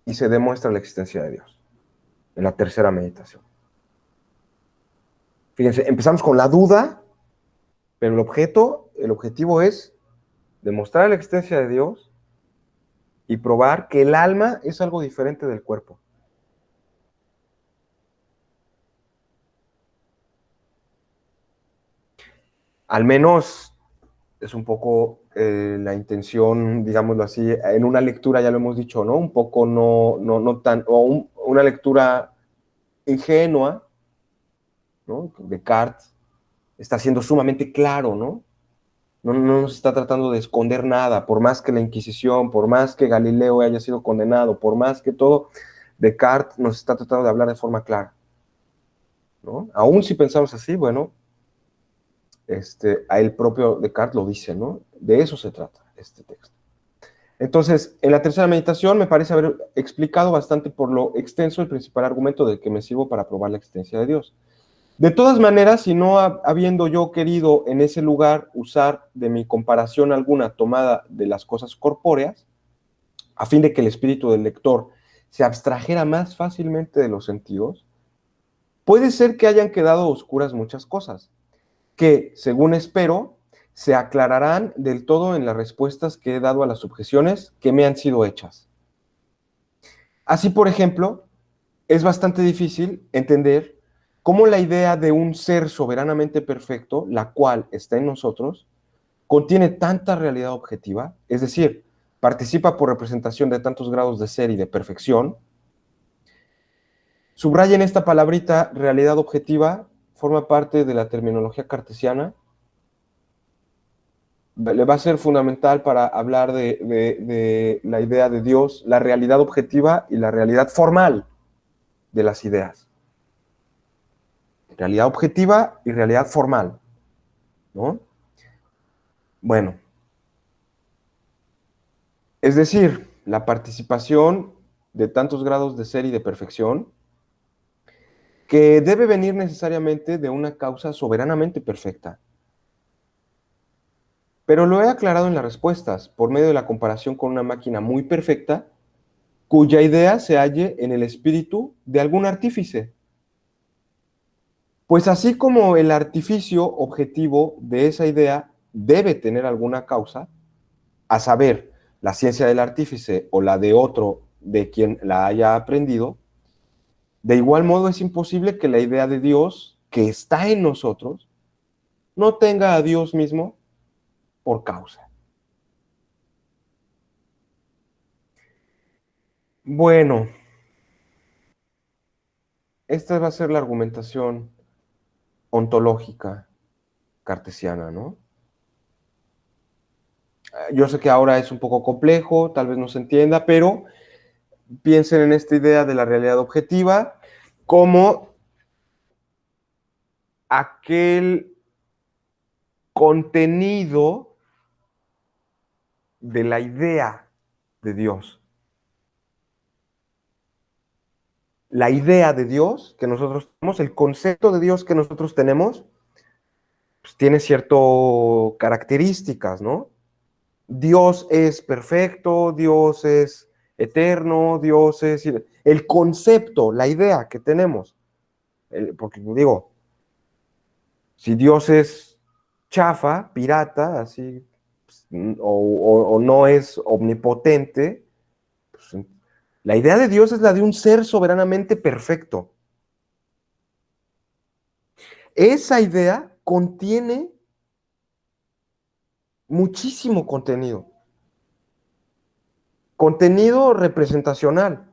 y se demuestra la existencia de Dios en la tercera meditación. Fíjense, empezamos con la duda, pero el objetivo es demostrar la existencia de Dios y probar que el alma es algo diferente del cuerpo. Al menos es un poco la intención, digámoslo así, en una lectura, ya lo hemos dicho, ¿no? Un poco no tan, o una lectura ingenua, ¿no? Descartes está siendo sumamente claro, ¿no? No nos está tratando de esconder nada, por más que la Inquisición, por más que Galileo haya sido condenado, por más que todo, Descartes nos está tratando de hablar de forma clara, ¿no? Aún si pensamos así, bueno, a el propio Descartes lo dice, ¿no? De eso se trata este texto. Entonces, en la tercera meditación me parece haber explicado bastante por lo extenso el principal argumento del que me sirvo para probar la existencia de Dios. De todas maneras, si no habiendo yo querido en ese lugar usar de mi comparación alguna tomada de las cosas corpóreas, a fin de que el espíritu del lector se abstrajera más fácilmente de los sentidos, puede ser que hayan quedado oscuras muchas cosas, que, según espero, se aclararán del todo en las respuestas que he dado a las objeciones que me han sido hechas. Así, por ejemplo, es bastante difícil entender cómo la idea de un ser soberanamente perfecto, la cual está en nosotros, contiene tanta realidad objetiva, es decir, participa por representación de tantos grados de ser y de perfección. Subrayen esta palabrita, realidad objetiva, forma parte de la terminología cartesiana. Le va a ser fundamental para hablar de la idea de Dios, la realidad objetiva y la realidad formal de las ideas. Realidad objetiva y realidad formal, ¿no? Bueno, es decir, la participación de tantos grados de ser y de perfección que debe venir necesariamente de una causa soberanamente perfecta. Pero lo he aclarado en las respuestas por medio de la comparación con una máquina muy perfecta cuya idea se halle en el espíritu de algún artífice. Pues así como el artificio objetivo de esa idea debe tener alguna causa, a saber, la ciencia del artífice o la de otro de quien la haya aprendido, de igual modo es imposible que la idea de Dios que está en nosotros no tenga a Dios mismo por causa. Bueno, esta va a ser la argumentación ontológica cartesiana, ¿no? Yo sé que ahora es un poco complejo, tal vez no se entienda, pero piensen en esta idea de la realidad objetiva como aquel contenido de la idea de Dios. La idea de Dios que nosotros tenemos, el concepto de Dios que nosotros tenemos, pues tiene ciertas características, ¿no? Dios es perfecto, Dios es eterno, Dios es... El concepto, la idea que tenemos, porque digo, si Dios es chafa, pirata, así, o no es omnipotente, pues, la idea de Dios es la de un ser soberanamente perfecto. Esa idea contiene muchísimo contenido. Contenido representacional.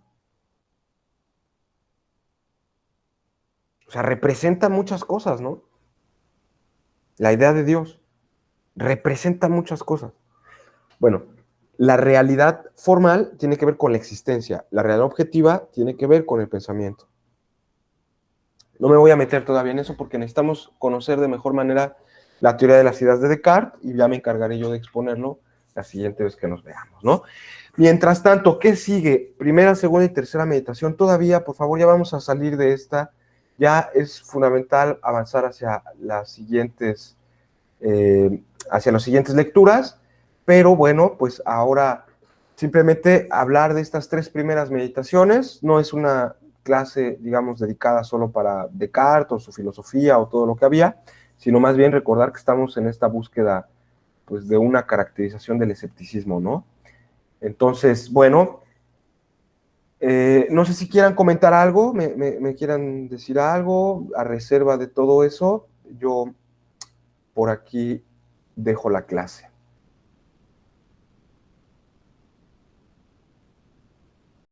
O sea, representa muchas cosas, ¿no? La idea de Dios representa muchas cosas. Bueno, la realidad formal tiene que ver con la existencia. La realidad objetiva tiene que ver con el pensamiento. No me voy a meter todavía en eso porque necesitamos conocer de mejor manera la teoría de las ideas de Descartes y ya me encargaré yo de exponerlo la siguiente vez que nos veamos, ¿no? Mientras tanto, ¿qué sigue? Primera, segunda y tercera meditación. Todavía, por favor, ya vamos a salir de esta. Ya es fundamental avanzar hacia las siguientes lecturas, pero bueno, pues ahora simplemente hablar de estas tres primeras meditaciones. No es una clase, digamos, dedicada solo para Descartes o su filosofía o todo lo que había, sino más bien recordar que estamos en esta búsqueda, pues, de una caracterización del escepticismo, ¿no? Entonces, bueno, no sé si quieran comentar algo, me quieran decir algo, a reserva de todo eso, yo por aquí dejo la clase.